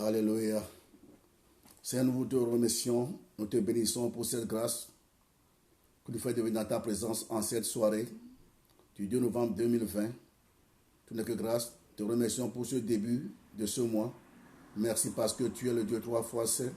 Alléluia. Seigneur, nous te remercions, nous te bénissons pour cette grâce que nous fais de venir dans ta présence en cette soirée du 2 novembre 2020. Tout n'est que grâce. Te remercions pour ce début de ce mois. Merci parce que tu es le Dieu trois fois saint,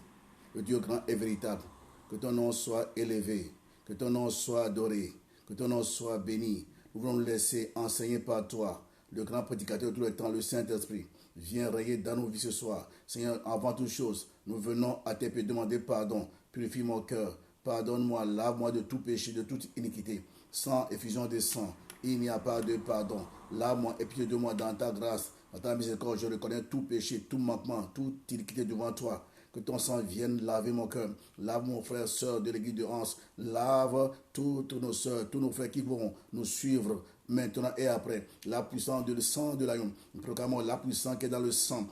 le Dieu grand et véritable. Que ton nom soit élevé, que ton nom soit adoré, que ton nom soit béni. Nous voulons nous laisser enseigner par toi, le grand prédicateur de tout le temps, le Saint-Esprit. Viens régner dans nos vies ce soir. Seigneur, avant toute chose, nous venons à tes pieds demander pardon. Purifie mon cœur. Pardonne-moi, lave-moi de tout péché, de toute iniquité. Sans effusion de sang, il n'y a pas de pardon. Lave-moi et pitié de moi dans ta grâce, dans ta miséricorde. Je reconnais tout péché, tout manquement, toute iniquité devant toi. Que ton sang vienne laver mon cœur. Lave mon frère, soeur de l'église de Hans. Lave toutes nos soeurs, tous nos frères qui vont nous suivre maintenant et après. La puissance du sang de l'agneau. Nous proclamons la puissance qui est dans le sang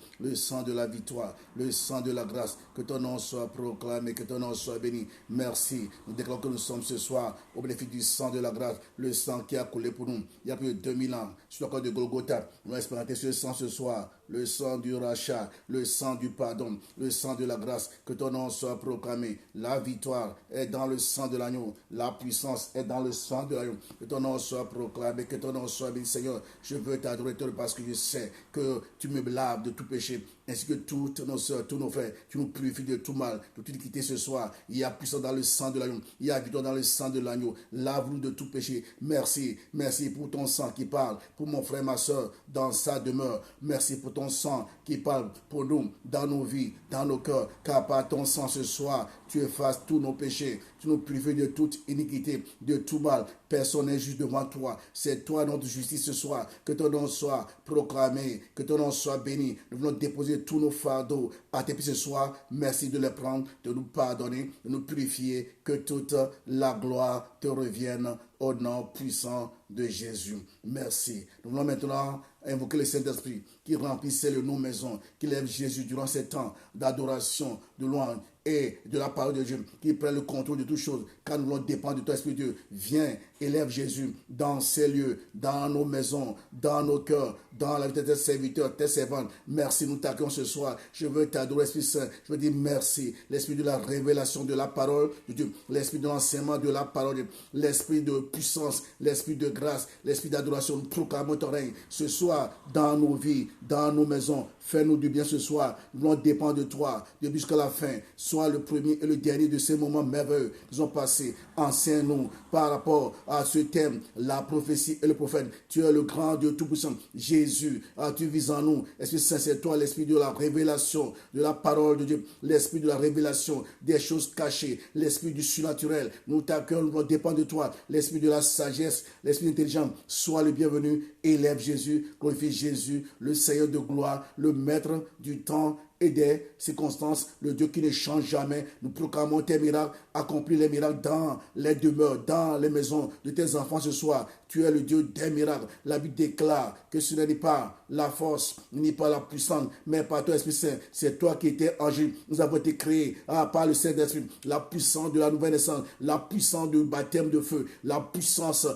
de la victoire, le sang de la grâce. Que ton nom soit proclamé, que ton nom soit béni. Merci. Nous déclarons que nous sommes ce soir au bénéfice du sang de la grâce, le sang qui a coulé pour nous il y a plus de 2000 ans sur la croix de Golgotha. Nous espérons ce sang ce soir, le sang du rachat, le sang du pardon, le sang de la grâce. Que ton nom soit proclamé. La victoire est dans le sang de l'agneau. La puissance est dans le sang de l'agneau. Que ton nom soit proclamé, que ton nom soit béni, Seigneur. Je veux t'adorer parce que je sais que tu me laves de tout péché, ainsi que toutes nos soeurs, tous nos frères. Tu nous purifies de tout mal, de toute iniquité ce soir. Il y a puissance dans le sang de l'agneau. Il y a victoire dans le sang de l'agneau. Lave-nous de tout péché. Merci. Merci pour ton sang qui parle pour mon frère, ma soeur, dans sa demeure. Merci pour ton sang qui parle pour nous, dans nos vies, dans nos cœurs. Car par ton sang ce soir, tu effaces tous nos péchés. Tu nous purifies de toute iniquité, de tout mal. Personne n'est juste devant toi. C'est toi notre justice ce soir. Que ton nom soit proclamé, que ton nom soit béni. Nous voulons déposer tous nos fardeaux à tes pieds ce soir. Merci de les prendre, de nous pardonner, de nous purifier. Que toute la gloire te revienne au nom puissant de Jésus. Merci. Nous voulons maintenant invoquer le Saint-Esprit qui remplissait nos maisons, qui lève Jésus durant ces temps d'adoration, de louange et de la parole de Dieu, qui prend le contrôle de toutes choses, car nous voulons dépendre de toi, Esprit de Dieu. Viens, élève Jésus dans ces lieux, dans nos maisons, dans nos cœurs, dans la vie de tes serviteurs, tes servantes. Merci, nous t'accueillons ce soir. Je veux t'adorer, Esprit Saint. Je veux dire merci. L'Esprit de la révélation de la parole de Dieu, l'Esprit de l'enseignement de la parole de Dieu, l'Esprit de puissance, l'Esprit de grâce, l'Esprit d'adoration. Nous proclamons ton règne ce soir dans nos vies, dans nos maisons. Fais-nous du bien ce soir. Nous voulons dépendre de toi, depuis jusqu'à la fin. Sois le premier et le dernier de ces moments merveilleux qui ont passés. Enseigne-nous par rapport à ce thème, la prophétie et le prophète. Tu es le grand Dieu tout-puissant. Jésus, tu vis en nous. Esprit Saint, c'est toi l'esprit de la révélation, de la parole de Dieu, l'esprit de la révélation des choses cachées, l'esprit du surnaturel. Nous t'accueillons, nous dépendons de toi. L'esprit de la sagesse, l'esprit intelligent. Sois le bienvenu. Élève Jésus, glorifie Jésus, le Seigneur de gloire, le maître du temps et des circonstances, le Dieu qui ne change jamais. Nous proclamons tes miracles, accomplis les miracles dans les demeures, dans les maisons de tes enfants ce soir. Tu es le Dieu des miracles. La Bible déclare que ce n'est pas la force, ni pas la puissance, mais par ton Esprit Saint. C'est toi qui étais en Jésus. Nous avons été créés par le Saint-Esprit. La puissance de la nouvelle naissance, la puissance du baptême de feu, la puissance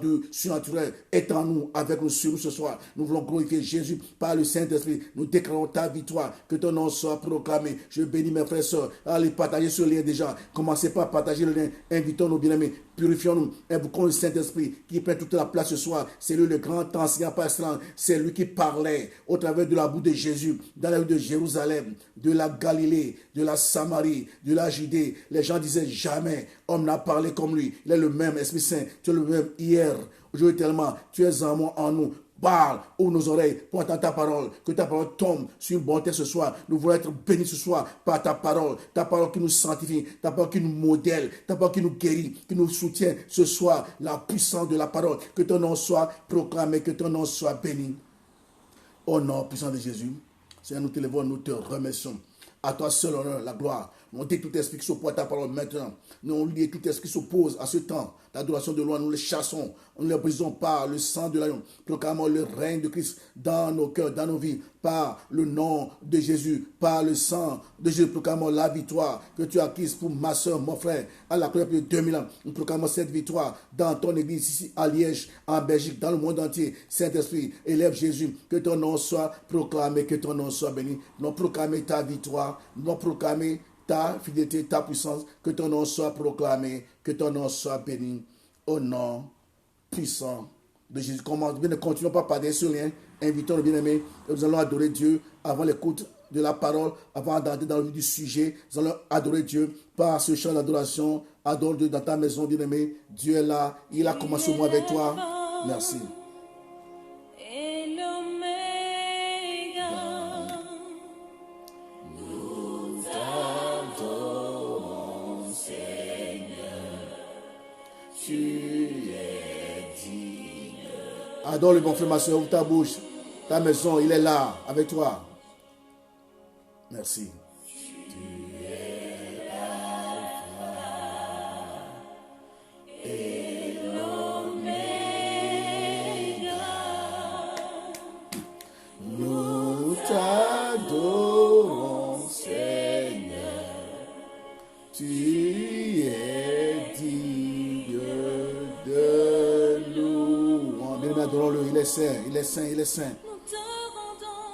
du surnaturel est en nous, avec nous sur nous ce soir. Nous voulons glorifier Jésus par le Saint-Esprit. Nous déclarons ta victoire, que ton nom soit proclamé. Je bénis mes frères et sœurs. Allez partager ce lien déjà. Commencez par partager le lien. Invitons nos bien-aimés. Purifions-nous. Invoquons le Saint-Esprit qui prend toute la place ce soir. C'est lui le grand ancien par excellence. C'est lui qui parlait au travers de la bouche de Jésus, dans la rue de Jérusalem, de la Galilée, de la Samarie, de la Judée. Les gens disaient jamais homme n'a parlé comme lui. Il est le même Esprit Saint. Tu es le même hier, aujourd'hui tellement. Tu es en moi, en nous. Parle, ouvre nos oreilles pour entendre ta parole. Que ta parole tombe sur une bonne terre ce soir. Nous voulons être bénis ce soir par ta parole qui nous sanctifie, ta parole qui nous modèle, ta parole qui nous guérit, qui nous soutient ce soir. La puissance de la parole. Que ton nom soit proclamé, que ton nom soit béni. Au nom puissant de Jésus, Seigneur, nous te levons, nous te remercions. À toi seul honneur, la gloire. Nous ôtons tout esprit qui s'oppose à ta parole maintenant. Nous lions tout esprit qui s'oppose à ce temps d'adoration de loi. Nous les chassons. Nous les brisons par le sang de l'agneau. Proclamons le règne de Christ dans nos cœurs, dans nos vies, par le nom de Jésus, par le sang de Jésus. Proclamons la victoire que tu as acquise pour ma soeur, mon frère, à la croix de 2000 ans. Nous proclamons cette victoire dans ton église ici à Liège, en Belgique, dans le monde entier. Saint-Esprit, élève Jésus, que ton nom soit proclamé, que ton nom soit béni. Nous proclamons ta victoire, nous proclamons ta fidélité, ta puissance, que ton nom soit proclamé, que ton nom soit béni, au nom puissant de Jésus. Ne continuons pas par des lien, invitons le bien-aimé, et nous allons adorer Dieu avant l'écoute de la parole, avant d'entrer dans le vif du sujet. Nous allons adorer Dieu par ce chant d'adoration. Adore Dieu dans ta maison, bien-aimé. Dieu est là, il a commencé au moins avec toi. Merci. Adore le bon frère, ma soeur, ouvre ta bouche, ta maison, il est là, avec toi. Merci. Tu es l'alpha et l'oméga. Nous t'adorons, Seigneur. Tu es digne de louange. Bien, adorons-le, il est saint, il est saint, il est saint. Nous te rendons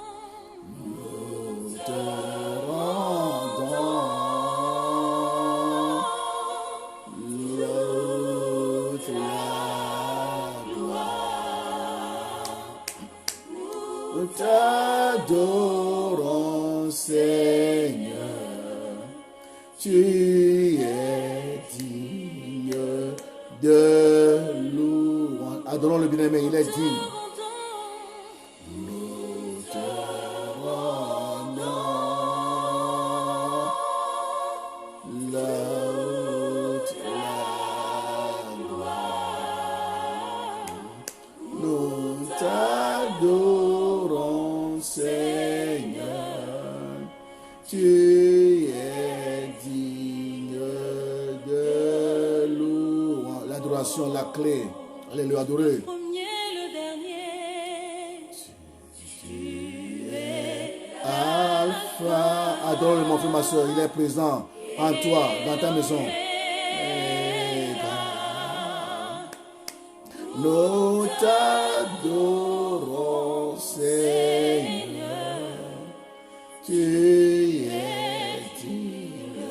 toute la gloire. Nous t'adorons, Seigneur. Tu es digne de louange. Adorons le bien-aimé, il est digne. Nous te rendons toute la gloire. Nous t'adorons, Seigneur. Tu es digne de louange. L'adoration, la clé. Alléluia, adorer. Alpha, adore mon frère, ma soeur, il est présent en toi, dans ta maison. Nous t'adorons, Seigneur. Tu es digne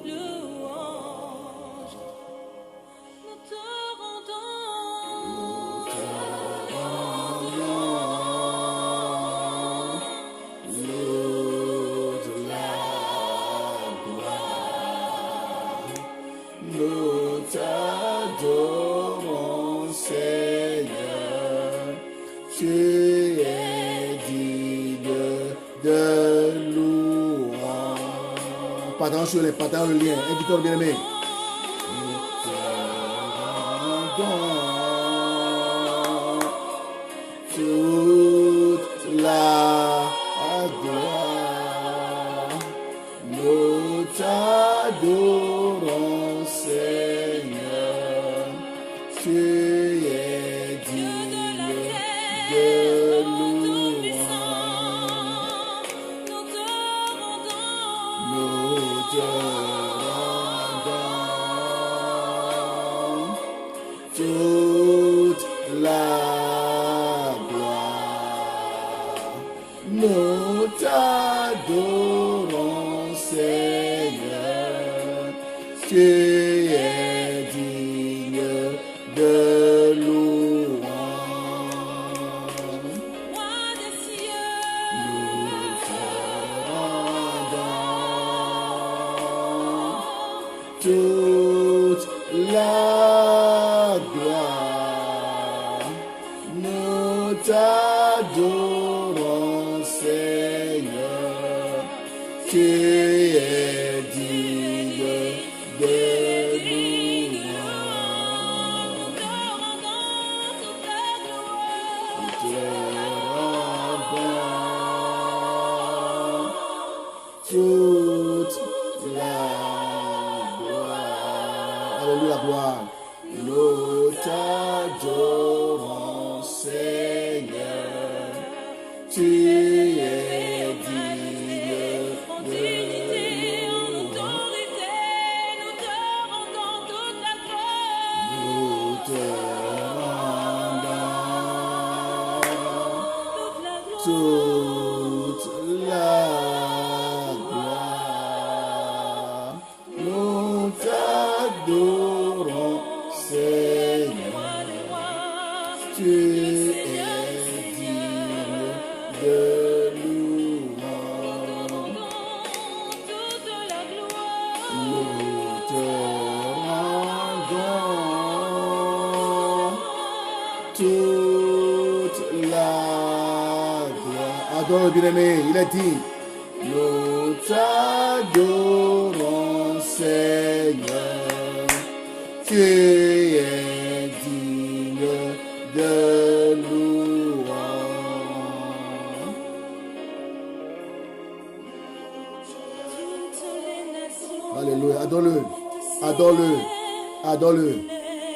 de louange. Nous te rendons toute la gloire. Nous t'adorons, Seigneur. Tu es digne de louange. Partagez le lien. Invitons le bien-aimé. Nous te rendons toute la gloire. Nous t'adorons, Seigneur. Tu es digne de louange. Nous te rendons toute la gloire. Nous t'adorons, Seigneur. Tu es digne de louange. Nous te rendons toute la gloire. Nous t'adorons, Seigneur. Tu es digne de louange. Nous te rendons toute la gloire. Alléluia, gloire. Nous t'adorons, Seigneur. Tu es digne de nous te rendons toute la gloire. nous te rendons toute la gloire. Nous t'adorons, Seigneur. Tu es digne de louange. Toute la gloire. Nous te rendons toute la gloire. Adore le bien-aimé, il est dit. Nous t'adorons, Seigneur. Tu es digne de louange. Toutes les nations. Alléluia. Adore-le. Adore-le. Adore-le.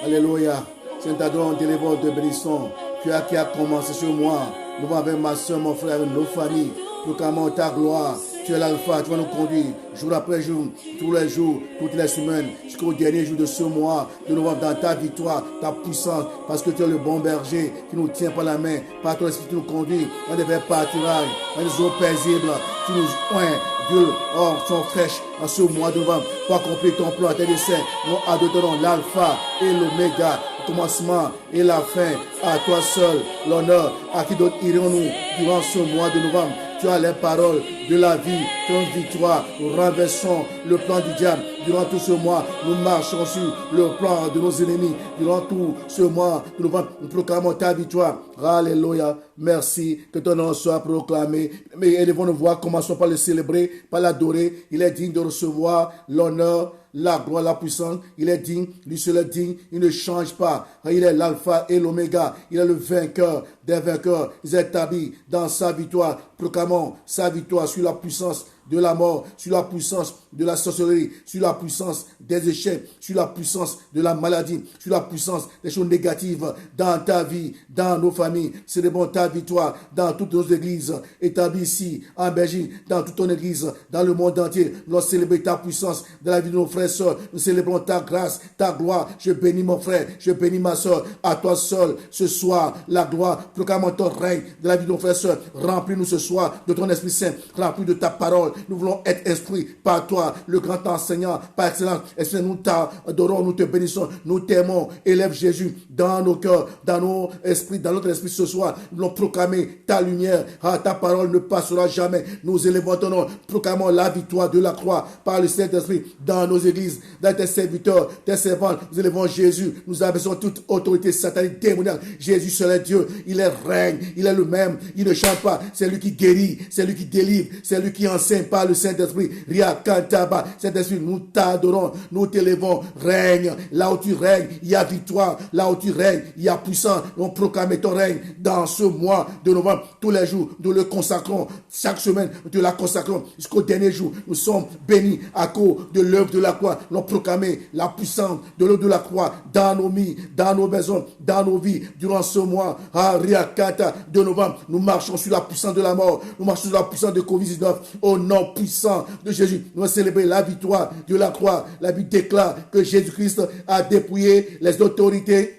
Alléluia. Seigneur, t'adorons, t'élèvons, te bénissons. Tu as qui a commencé sur moi. Nous allons avec ma soeur, mon frère, avec nos familles. Proclamons ta gloire. Tu es l'alpha, tu vas nous conduire jour après jour, tous les jours, toutes les semaines, jusqu'au dernier jour de ce mois, de novembre, dans ta victoire, ta puissance, parce que tu es le bon berger qui nous tient par la main, par ton esprit qui nous conduit dans des verts pâturages, dans des eaux paisibles, tu nous oins, Dieu, oh, sont fraîches en ce mois de novembre, pour accomplir ton plan, tes desseins. Nous adopterons l'alpha et l'oméga, le commencement et la fin, à toi seul, l'honneur, à qui d'autre irons-nous durant ce mois de novembre. Tu as les paroles de la vie, ton victoire. Nous renversons le plan du diable. Durant tout ce mois, nous marchons sur le plan de nos ennemis. Durant tout ce mois, nous proclamons ta victoire. Alléluia. Merci. Que ton nom soit proclamé. Mais élevons nos voix, commençons par le célébrer, par l'adorer. Il est digne de recevoir l'honneur, la gloire, la puissance. Il est digne, lui seul est digne. Il ne change pas. Il est l'alpha et l'oméga. Il est le vainqueur des vainqueurs. Il est établi dans sa victoire. Proclamons sa victoire sur la puissance de la mort, sur la puissance de la sorcellerie, sur la puissance des échecs, sur la puissance de la maladie, sur la puissance des choses négatives dans ta vie, dans nos familles. Célébrons ta victoire dans toutes nos églises établies ici, en Belgique, dans toute ton église, dans le monde entier. Nous allons célébrer ta puissance dans la vie de nos frères et sœurs. Nous célébrons ta grâce, ta gloire. Je bénis mon frère, je bénis ma sœur. À toi seul, ce soir, la gloire. Proclamons ton règne dans la vie de nos frères et sœurs. Remplis-nous ce soir de ton Esprit Saint. Remplis de ta parole. Nous voulons être instruits par toi, le grand enseignant, par excellence. Esprit, nous t'adorons, nous te bénissons, nous t'aimons. Élève Jésus dans nos cœurs, dans nos esprits, dans notre esprit ce soir. Nous voulons proclamer ta lumière. Ah, ta parole ne passera jamais. Nous élevons ton nom. Proclamons la victoire de la croix par le Saint-Esprit dans nos églises, dans tes serviteurs, tes servants. Nous élevons Jésus. Nous abaissons toute autorité satanique, démoniaque. Jésus seul est Dieu. Il est règne. Il est le même. Il ne change pas. C'est lui qui guérit. C'est lui qui délivre. C'est lui qui enseigne par le Saint-Esprit. Ria Kantaba. Saint-Esprit, nous t'adorons. Nous t'élevons. Règne. Là où tu règnes, il y a victoire. Là où tu règnes, il y a puissance. On proclame ton règne dans ce mois de novembre. Tous les jours, nous le consacrons. Chaque semaine, nous te la consacrons jusqu'au dernier jour. Nous sommes bénis à cause de l'œuvre de la croix. Nous avons proclamé la puissance de l'œuvre de la croix dans nos vies, dans nos maisons, dans nos vies. Durant ce mois, à Riakata de novembre, nous marchons sur la puissance de la mort. Nous marchons sur la puissance de Covid-19. Au nom puissant de Jésus, nous allons célébrer la victoire de la croix. La Bible déclare que Jésus-Christ a dépouillé les autorités,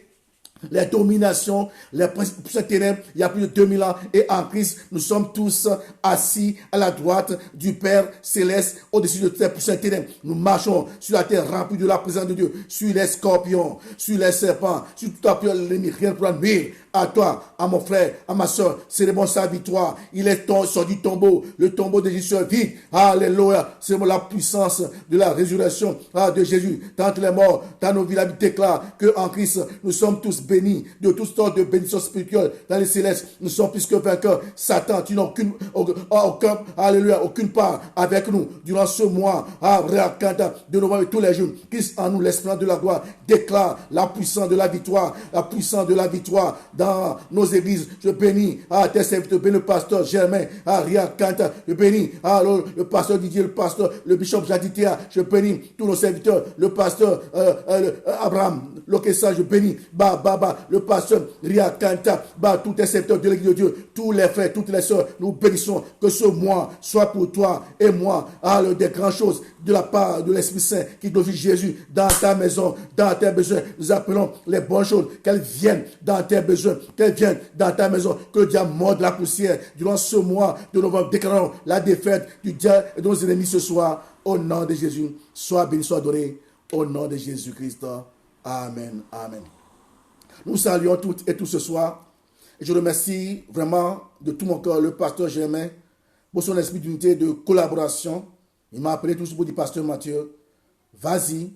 les dominations, les puissances ténèbres, il y a plus de 2000 ans. Et en Christ, nous sommes tous assis à la droite du Père céleste, au-dessus de toutes les puissances ténèbres. Nous marchons sur la terre remplie de la présence de Dieu, sur les scorpions, sur les serpents, sur tout à fait l'ennemi. Rien ne pourra nuire à toi, à mon frère, à ma soeur. Célébrons sa victoire. Il est sorti du tombeau. Le tombeau de Jésus est vide. Alléluia. Célébrons la puissance de la résurrection de Jésus. Dans les morts, dans nos vies, la Bible déclare qu'en Christ, nous sommes tous bénis bénis de toutes sortes de bénédictions spirituelles dans les célestes. Nous sommes plus que vainqueurs. Satan, tu n'as aucune part avec nous durant ce mois. De novembre et tous les jours. Christ en nous, l'espérance de la gloire, déclare la puissance de la victoire dans nos églises. Je bénis tes serviteurs, bénis le pasteur Germain, je bénis le pasteur Didier, le bishop Jaditea, je bénis tous nos serviteurs, le pasteur Abraham Lokessa, je bénis le pasteur Ria Kanta, tous tes serviteurs de l'église de Dieu, tous les frères, toutes les sœurs, nous bénissons que ce mois soit pour toi et moi, des grandes choses de la part de l'Esprit Saint qui glorifie Jésus dans ta maison, dans tes besoins. Nous appelons les bonnes choses, qu'elles viennent dans tes besoins, qu'elles viennent dans ta maison, que le diable morde la poussière. Durant ce mois de novembre, déclarons la défaite du diable et de nos ennemis ce soir. Au nom de Jésus, sois béni, sois adoré. Au nom de Jésus-Christ. Amen. Amen. Nous saluons toutes et tous ce soir. Et je remercie vraiment de tout mon cœur le pasteur Germain pour son esprit d'unité, de collaboration. Il m'a appelé tout ce pour dire, pasteur Mathieu, vas-y,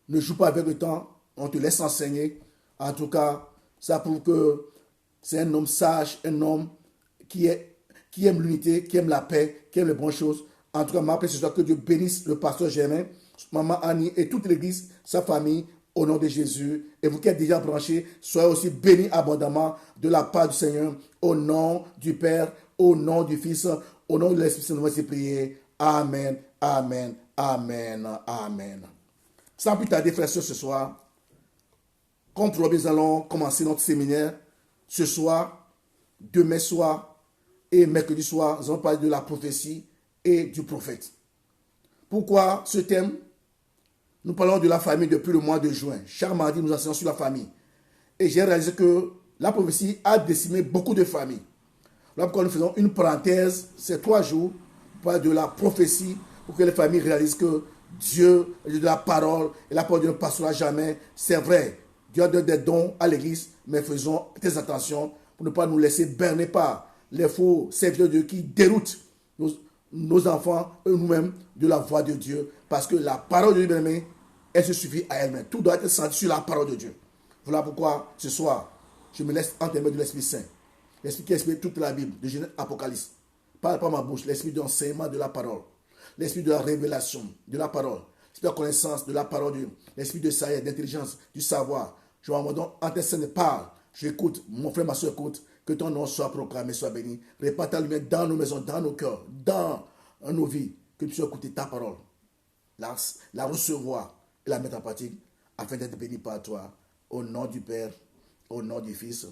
ne joue pas avec le temps, on te laisse enseigner. En tout cas, ça prouve que c'est un homme sage, un homme qui aime l'unité, qui aime la paix, qui aime les bonnes choses. En tout cas, m'a appelé ce soir que Dieu bénisse le pasteur Germain, maman Annie et toute l'église, sa famille, au nom de Jésus. Et vous qui êtes déjà branchés, soyez aussi bénis abondamment de la part du Seigneur, au nom du Père, au nom du Fils, au nom de l'Esprit Saint, nous allons prier. Amen, amen, amen, amen. Sans plus tarder, frères et sœurs, ce soir, comme promis, nous allons commencer notre séminaire. Ce soir, demain soir et mercredi soir, nous allons parler de la prophétie et du prophète. Pourquoi ce thème? Nous parlons de la famille depuis le mois de juin. Chaque mardi, nous enseignons sur la famille. Et j'ai réalisé que la prophétie a décimé beaucoup de familles. Là, pourquoi nous faisons une parenthèse, ces 3 jours, pour parler de la prophétie, pour que les familles réalisent que Dieu est de la parole, et la parole de Dieu ne passera jamais. C'est vrai, Dieu a donné des dons à l'église, mais faisons très attention pour ne pas nous laisser berner par les faux serviteurs de Dieu qui déroutent nos enfants et nous-mêmes de la voix de Dieu. Parce que la parole de Dieu, bien-aimé, elle se suffit à elle-même. Tout doit être centré sur la parole de Dieu. Voilà pourquoi ce soir, je me laisse entre les mains de l'Esprit Saint. L'Esprit qui explique toute la Bible, de Genèse à Apocalypse. Parle par ma bouche, l'Esprit d'enseignement de la parole. L'Esprit de la révélation de la parole. L'Esprit de la connaissance de la parole de Dieu. L'Esprit de sagesse, d'intelligence, du savoir. Je m'abandonne en tes saints parle. J'écoute, mon frère, ma soeur écoute. Que ton nom soit proclamé, soit béni. Répare ta lumière dans nos maisons, dans nos cœurs, dans nos vies. Que tu puisses écouter ta parole. La recevoir et la mettre en pratique afin d'être béni par toi. Au nom du Père, au nom du Fils,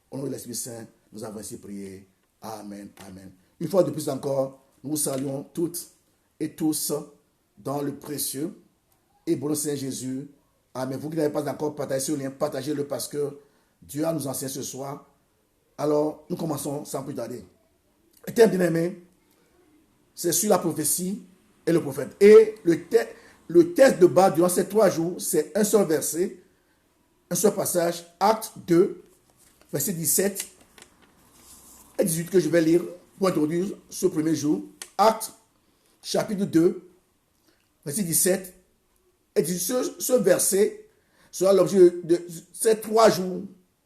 au nom de l'Esprit Saint, nous avons ainsi prié. Amen, amen. Une fois de plus encore, nous vous saluons toutes et tous dans le précieux et bon Seigneur Jésus. Amen. Vous qui n'avez pas encore partagé ce lien, partagez-le parce que Dieu a nous enseigné ce soir. Alors, nous commençons sans plus tarder. Le thème bien aimé, c'est sur la prophétie et le prophète. Et le texte de base durant ces 3 jours, c'est un seul verset, un seul passage, Actes 2, verset 17 et 18 que je vais lire pour introduire ce premier jour. Actes, chapitre 2, verset 17 et 18. Ce verset sera l'objet de ces 3 jours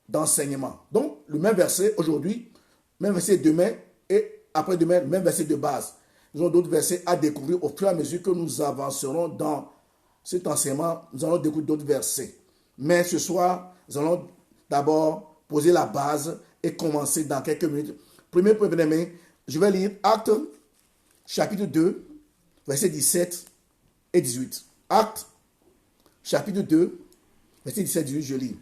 d'enseignement. Donc, le même verset aujourd'hui, même verset demain et après-demain, même verset de base. Nous avons d'autres versets à découvrir au fur et à mesure que nous avancerons dans cet enseignement. Nous allons découvrir d'autres versets. Mais ce soir, nous allons d'abord poser la base et commencer dans quelques minutes. Premier point, bien-aimé, je vais lire Actes, chapitre 2, versets 17 et 18. Actes, chapitre 2, verset 17 et 18, je lis.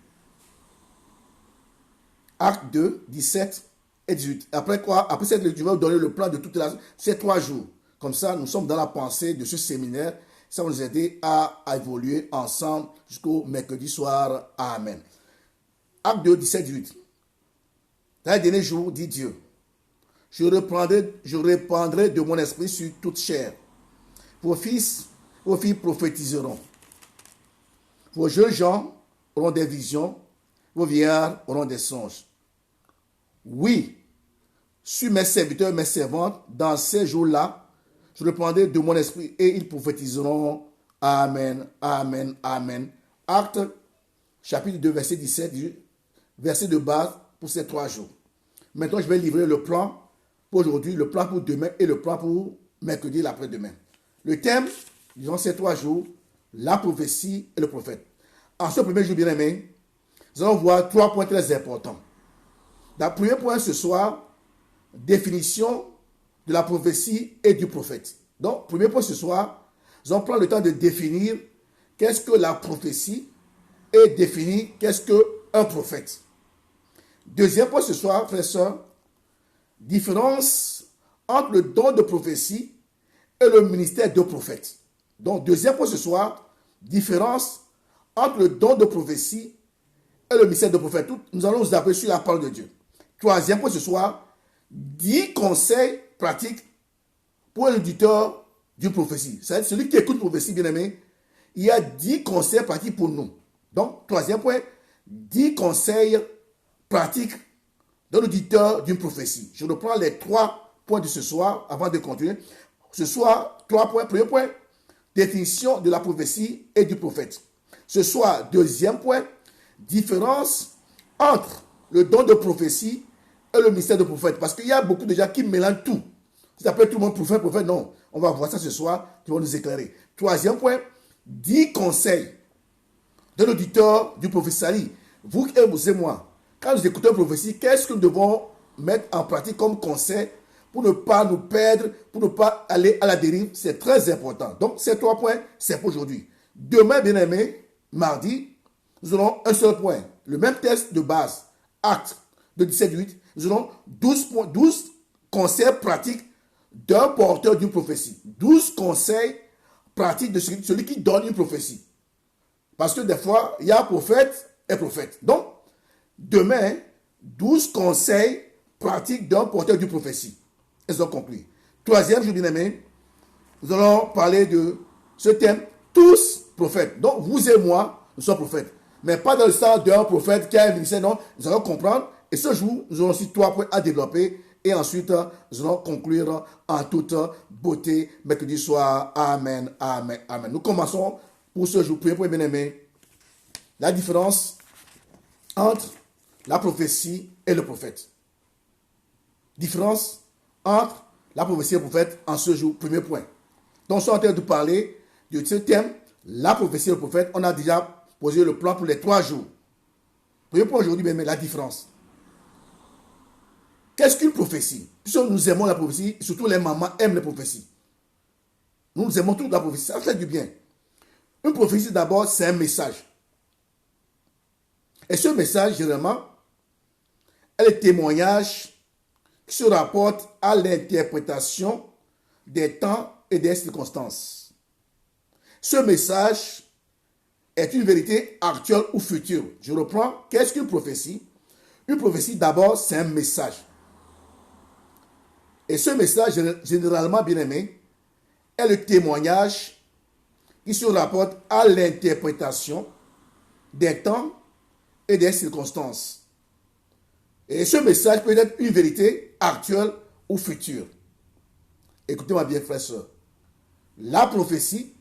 Actes 2, 17 et 18. Après quoi? Après cette lecture, je vais vous donner le plan de toutes ces 3 jours. Comme ça, nous sommes dans la pensée de ce séminaire. Ça va nous aider à évoluer ensemble jusqu'au mercredi soir. Amen. Acte 2, 17, 18. Dans les derniers jours, dit Dieu, je répandrai de mon esprit sur toute chair. Vos fils, vos filles prophétiseront. Vos jeunes gens auront des visions. Vos vieillards auront des songes. Oui, sur mes serviteurs et mes servantes, dans ces jours-là, je répandrai de mon esprit et ils prophétiseront. Amen, amen, amen. Acte, chapitre 2, verset 17, versets de base pour ces 3 jours. Maintenant, je vais livrer le plan pour aujourd'hui, le plan pour demain et le plan pour mercredi et l'après-demain. Le thème, disons ces 3 jours, la prophétie et le prophète. En ce premier jour, bien aimé, nous allons voir 3 points très importants. Le premier point ce soir, définition de la prophétie et du prophète. Donc, premier point ce soir, nous allons prendre le temps de définir qu'est-ce que la prophétie et définir qu'est-ce qu'un prophète. Deuxième point ce soir, frères et sœurs, différence entre le don de prophétie et le ministère de prophète. Donc, deuxième point ce soir, différence entre le don de prophétie et le ministère de prophète. Nous allons nous appuyer sur la parole de Dieu. Troisième point ce soir, 10 conseils pratiques pour un auditeur d'une prophétie. C'est-à-dire celui qui écoute une prophétie, bien aimé, il y a 10 conseils pratiques pour nous. Donc, troisième point, 10 conseils pratiques d'un auditeur d'une prophétie. Je reprends les 3 points de ce soir avant de continuer. Ce soir, 3 points. Premier point, définition de la prophétie et du prophète. Ce soir, deuxième point, différence entre le don de prophétie et le ministère de prophète. Parce qu'il y a beaucoup de gens qui mélangent tout. Ça s'appelle tout le monde prophète, non. On va voir ça ce soir, qui vont nous éclairer. Troisième point, 10 conseils d'un auditeur du prophétie. Vous et moi, quand nous écoutons une prophétie, qu'est-ce que nous devons mettre en pratique comme conseil pour ne pas nous perdre, pour ne pas aller à la dérive? C'est très important. Donc, ces 3 points, c'est pour aujourd'hui. Demain, bien aimé, mardi, nous aurons un seul point. Le même texte de base, Actes de 17-8. Nous aurons 12 conseils pratiques d'un porteur d'une prophétie. 12 conseils pratiques de celui qui donne une prophétie. Parce que des fois, il y a prophète et prophète. Donc, demain, 12 conseils pratiques d'un porteur d'une prophétie. Ils ont compris. Troisième jour, bien aimé, nous allons parler de ce thème, tous prophètes. Donc, vous et moi, nous sommes prophètes. Mais pas dans le sens d'un prophète qui a un ministère, non. Nous allons comprendre. Et ce jour, nous aurons aussi 3 points à développer. Et ensuite, nous allons conclure en toute beauté mercredi soir. Amen, amen, amen. Nous commençons pour ce jour. Premier point, bien aimé, la différence entre la prophétie et le prophète. Différence entre la prophétie et le prophète en ce jour. Premier point. Donc, nous sommes en train de parler de ce thème, la prophétie et le prophète. On a déjà posé le plan pour les 3 jours. Premier point aujourd'hui, bien aimé, la différence. Qu'est-ce qu'une prophétie? Puisque nous aimons la prophétie, surtout les mamans aiment les prophéties. Nous aimons toute la prophétie, ça fait du bien. Une prophétie d'abord, c'est un message. Et ce message, généralement, est le témoignage qui se rapporte à l'interprétation des temps et des circonstances. Ce message est une vérité actuelle ou future. Je reprends, qu'est-ce qu'une prophétie? Une prophétie, d'abord, c'est un message. Et ce message, généralement bien aimé, est le témoignage qui se rapporte à l'interprétation des temps et des circonstances. Et ce message peut être une vérité actuelle ou future. Écoutez-moi bien, frères et sœurs. La prophétie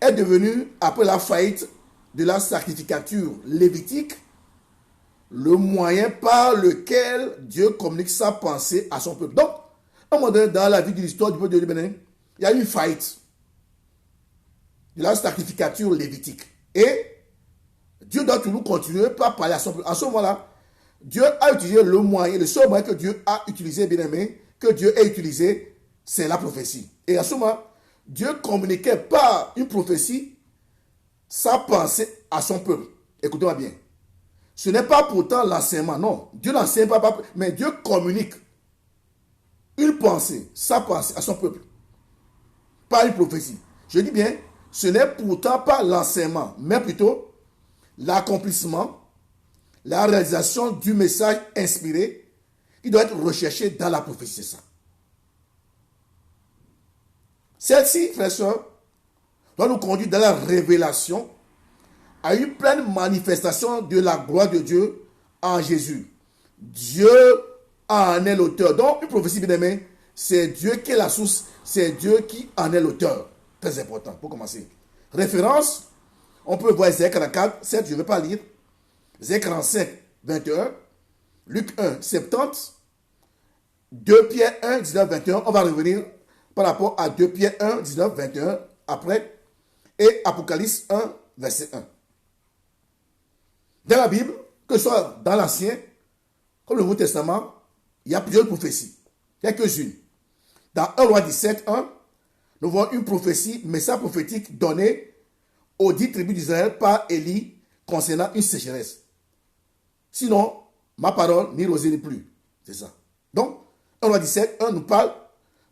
est devenue, après la faillite de la sacrificature lévitique, le moyen par lequel Dieu communique sa pensée à son peuple. Donc, à un moment donné, dans la vie de l'histoire du peuple de Bénin, il y a eu une faillite de la sacrificature lévitique. Et Dieu doit toujours continuer par parler à son peuple. En ce moment-là, Dieu a utilisé le moyen, le seul moyen que Dieu a utilisé, bien aimé, que Dieu a utilisé, c'est la prophétie. Et en ce moment, Dieu communiquait par une prophétie sa pensée à son peuple. Écoutez-moi bien. Ce n'est pas pourtant l'enseignement, non. Dieu n'enseigne pas, mais Dieu communique une pensée, sa pensée à son peuple, par une prophétie. Je dis bien, ce n'est pourtant pas l'enseignement, mais plutôt l'accomplissement, la réalisation du message inspiré qui doit être recherché dans la prophétie. C'est ça. Celle-ci, frères et sœurs, doit nous conduire dans la révélation à une pleine manifestation de la gloire de Dieu en Jésus. Dieu en est l'auteur. Donc, une prophétie, bien aimée, c'est Dieu qui est la source, c'est Dieu qui en est l'auteur. Très important, pour commencer. Référence, on peut voir Ésaïe 44, certes, je ne vais pas lire. Ésaïe 45, 21, Luc 1, 70, 2 Pierre 1, 19, 21. On va revenir par rapport à 2 Pierre 1, 19, 21 après. Et Apocalypse 1, verset 1. Dans la Bible, que ce soit dans l'Ancien, comme le Nouveau Testament, il y a plusieurs prophéties. Quelques-unes. Dans 1 Roi 17, 1, nous voyons une prophétie, message prophétique donné aux 10 tribus d'Israël par Élie concernant une sécheresse. Sinon, ma parole n'y rosée plus. C'est ça. Donc, 1 Roi 17, 1 nous parle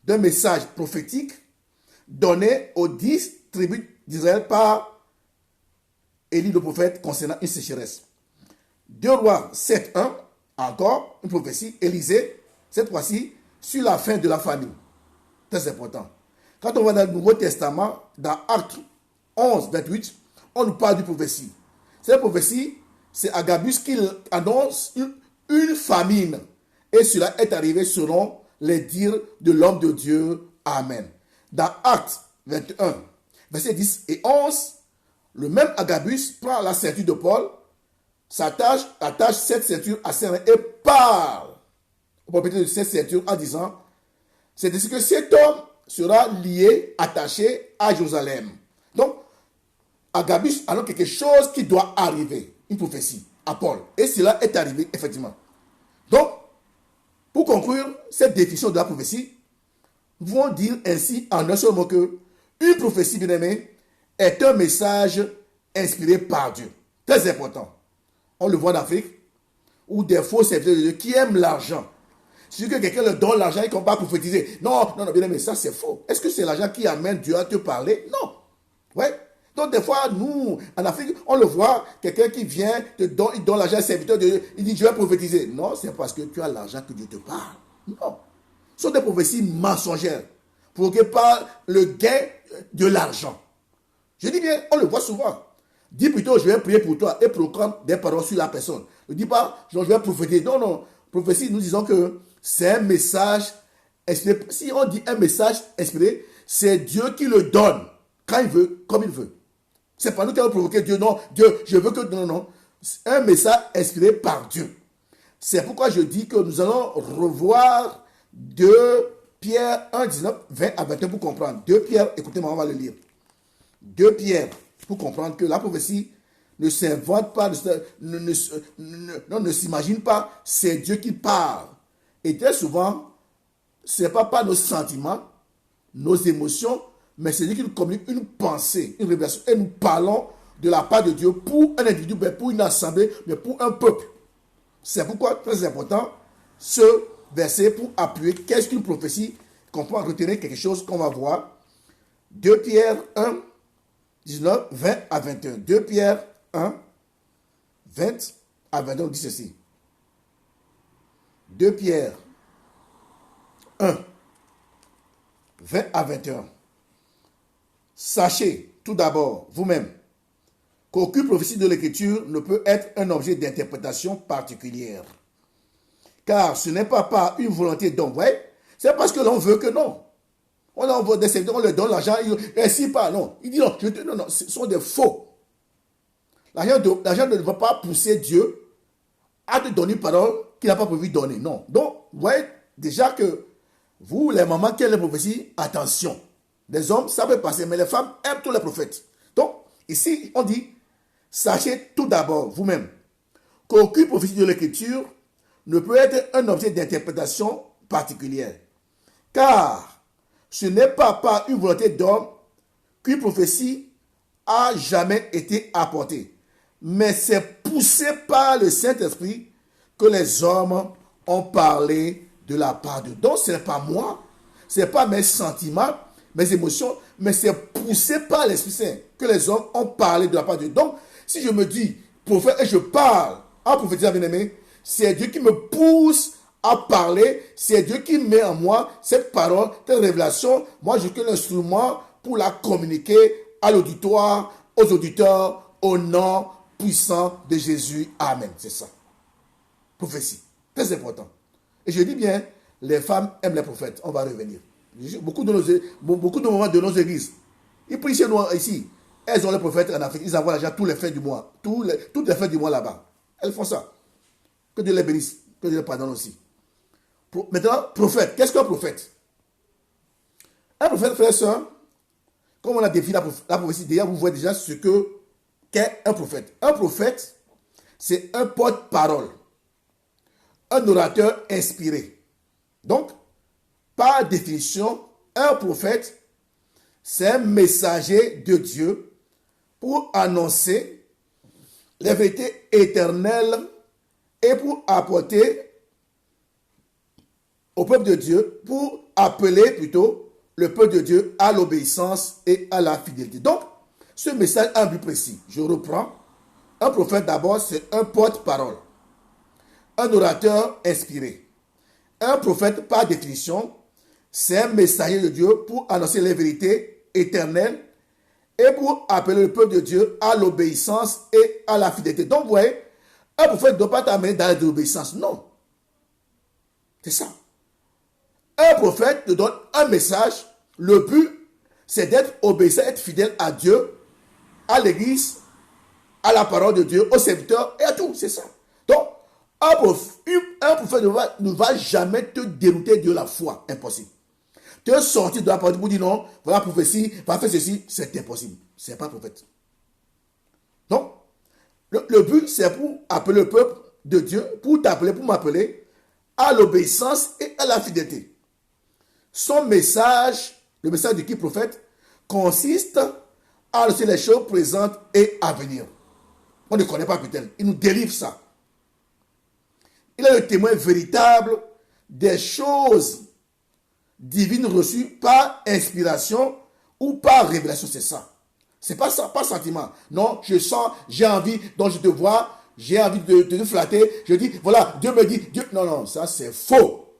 d'un message prophétique donné aux 10 tribus d'Israël par Élie le prophète concernant une sécheresse. 2 Rois 7, 1, encore une prophétie, Élisée, cette fois-ci, sur la fin de la famine. Très important. Quand on va dans le Nouveau Testament, dans Actes 11, 28, on nous parle d'une prophétie. Cette prophétie, c'est Agabus qui annonce une famine. Et cela est arrivé selon les dires de l'homme de Dieu. Amen. Dans Actes 21, versets 10 et 11, le même Agabus prend la ceinture de Paul, attache cette ceinture à ses mains et parle au propriétaire de cette ceinture en disant, c'est ainsi que cet homme sera lié, attaché à Jérusalem. Donc, Agabus annonce quelque chose qui doit arriver, une prophétie à Paul. Et cela est arrivé, effectivement. Donc, pour conclure cette définition de la prophétie, nous pouvons dire ainsi en un seul mot que une prophétie, bien aimée, est un message inspiré par Dieu. Très important. On le voit en Afrique, où des faux serviteurs de Dieu qui aiment l'argent. Si que quelqu'un leur donne l'argent, ils ne vont pas prophétiser. Non, bien aimé, ça c'est faux. Est-ce que c'est l'argent qui amène Dieu à te parler? Non. Ouais. Donc des fois, nous, en Afrique, on le voit, quelqu'un qui vient, il donne l'argent à un serviteur de Dieu, il dit, je vais prophétiser. Non, c'est parce que tu as l'argent que Dieu te parle. Non. Ce sont des prophéties mensongères, provoquées par le gain de l'argent. Je dis bien, on le voit souvent. Dis plutôt, je vais prier pour toi et proclame des paroles sur la personne. Ne dis pas, je vais prophétiser. Non, non. Prophétie, nous disons que c'est un message inspiré. Si on dit un message inspiré, c'est Dieu qui le donne quand il veut, comme il veut. C'est pas nous qui allons provoquer Dieu. Non, Dieu, je veux que... Non, non. C'est un message inspiré par Dieu. C'est pourquoi je dis que nous allons revoir 2 Pierre 1, 19, 20 à 21 pour comprendre. 2 Pierre, écoutez-moi, on va le lire. 2 Pierre, pour comprendre que la prophétie ne s'invente pas, ne s'imagine pas, c'est Dieu qui parle. Et très souvent, ce n'est pas par nos sentiments, nos émotions, mais c'est Dieu qui nous communique une pensée, une révélation. Et nous parlons de la part de Dieu pour un individu, mais pour une assemblée, mais pour un peuple. C'est pourquoi, très important, ce verset pour appuyer qu'est-ce qu'une prophétie, qu'on peut retenir quelque chose qu'on va voir. 2 Pierre 1, 19, 20 à 21. 2 Pierre 1, 20 à 21, on dit ceci. 2 Pierre 1, 20 à 21. Sachez tout d'abord, vous-même, qu'aucune prophétie de l'Écriture ne peut être un objet d'interprétation particulière. Car ce n'est pas par une volonté d'homme, ouais, c'est parce que l'on veut que non. On envoie des serviteurs, on leur donne l'argent, ainsi pas, non. Il dit non, non, ce sont des faux. L'argent ne va pas pousser Dieu à te donner une parole qu'il n'a pas prévu de donner, non. Donc, vous voyez déjà que vous, les mamans qui ont les prophéties, attention. Les hommes, ça peut passer, mais les femmes aiment tous les prophètes. Donc, ici, on dit, sachez tout d'abord, vous-même, qu'aucune prophétie de l'Écriture ne peut être un objet d'interprétation particulière. Car ce n'est pas par une volonté d'homme qu'une prophétie a jamais été apportée, mais c'est poussé par le Saint-Esprit que les hommes ont parlé de la part de Dieu. Donc, ce n'est pas moi, ce n'est pas mes sentiments, mes émotions, mais c'est poussé par l'Esprit Saint que les hommes ont parlé de la part de Dieu. Donc, si je me dis prophète et je parle en prophétisant, bien-aimé, c'est Dieu qui me pousse à parler, c'est Dieu qui met en moi cette parole, cette révélation. Moi, je suis l'instrument pour la communiquer à l'auditoire, aux auditeurs, au nom puissant de Jésus. Amen. C'est ça. Prophétie. Très important. Et je dis bien, les femmes aiment les prophètes. On va revenir. Beaucoup de moments de nos églises, ils prient chez nous ici. Elles ont les prophètes en Afrique. Ils envoient l'argent tous les fins du mois. Toutes les fins du mois là-bas. Elles font ça. Que Dieu les bénisse. Que Dieu les pardonne aussi. Maintenant, prophète. Qu'est-ce qu'un prophète? Un prophète, frère et soeur, comme on a défini la prophétie, déjà, vous voyez déjà ce qu'est un prophète. Un prophète, c'est un porte-parole. Un orateur inspiré. Donc, par définition, un prophète, c'est un messager de Dieu pour annoncer les vérités éternelles et pour apporter au peuple de Dieu, pour appeler plutôt le peuple de Dieu à l'obéissance et à la fidélité. Donc, ce message a un but précis. Je reprends. Un prophète d'abord, c'est un porte-parole, un orateur inspiré. Un prophète, par définition, c'est un messager de Dieu pour annoncer les vérités éternelles et pour appeler le peuple de Dieu à l'obéissance et à la fidélité. Donc, vous voyez, un prophète ne doit pas t'amener dans l'obéissance. Non. C'est ça. Un prophète te donne un message. Le but, c'est d'être obéissant, être fidèle à Dieu, à l'église, à la parole de Dieu, aux serviteurs et à tout. C'est ça. Donc, un prophète ne va jamais te dérouter de la foi. Impossible. Te sortir de la parole pour dire non, voilà la prophétie, va faire ceci, c'est impossible. Ce n'est pas un prophète. Donc, le but, c'est pour appeler le peuple de Dieu, pour t'appeler, pour m'appeler à l'obéissance et à la fidélité. Son message, le message de qui prophète, consiste à annoncer les choses présentes et à venir. On ne connaît pas peut-être. Il nous délivre ça. Il est le témoin véritable des choses divines reçues par inspiration ou par révélation. C'est ça. C'est pas ça, pas sentiment. Non, je sens, j'ai envie, donc je te vois, j'ai envie de te flatter. Je dis, voilà, Dieu me dit, Dieu. Non, non, ça c'est faux.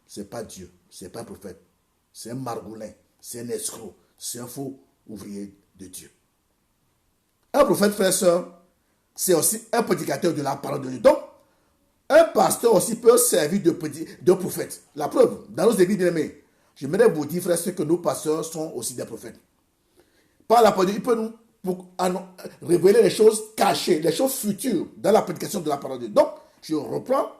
C'est pas Dieu. C'est pas un prophète. C'est un margoulin. C'est un escroc. C'est un faux ouvrier de Dieu. Un prophète, frère et soeur, c'est aussi un prédicateur de la parole de Dieu. Donc, un pasteur aussi peut servir de prophète. La preuve, dans nos églises bien-aimées, j'aimerais vous dire, frère, que nos pasteurs sont aussi des prophètes. Par la parole de Dieu, il peut nous révéler les choses cachées, les choses futures dans la prédication de la parole de Dieu. Donc, je reprends,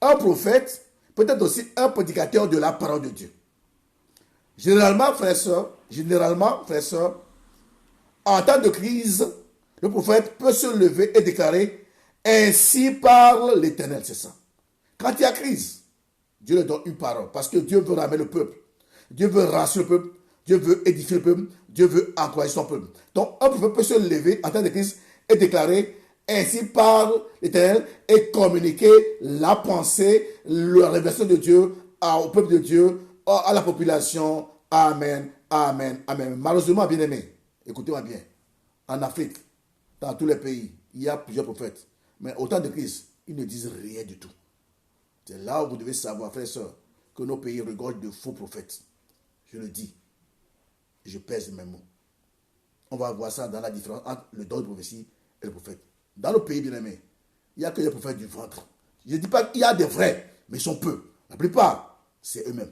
un prophète peut être aussi un prédicateur de la parole de Dieu. Généralement, frère et soeur, en temps de crise, le prophète peut se lever et déclarer « Ainsi parle l'Éternel », c'est ça. Quand il y a crise, Dieu leur donne une parole parce que Dieu veut ramener le peuple. Dieu veut rassurer le peuple. Dieu veut édifier le peuple. Dieu veut encourager son peuple. Donc, un prophète peut se lever en temps de crise et déclarer « Ainsi parle l'Éternel » et communiquer la pensée, la révélation de Dieu au peuple de Dieu, à la population. Amen, amen, amen. Malheureusement, bien aimé, écoutez-moi bien, en Afrique, dans tous les pays, il y a plusieurs prophètes. Mais au temps de crise, ils ne disent rien du tout. C'est là où vous devez savoir, frères et sœurs, que nos pays regorgent de faux prophètes. Je le dis. Je pèse mes mots. On va voir ça dans la différence entre le don de prophétie et le prophète. Dans nos pays, bien aimés, il n'y a que des prophètes du ventre. Je ne dis pas qu'il y a des vrais, mais ils sont peu. La plupart, c'est eux-mêmes.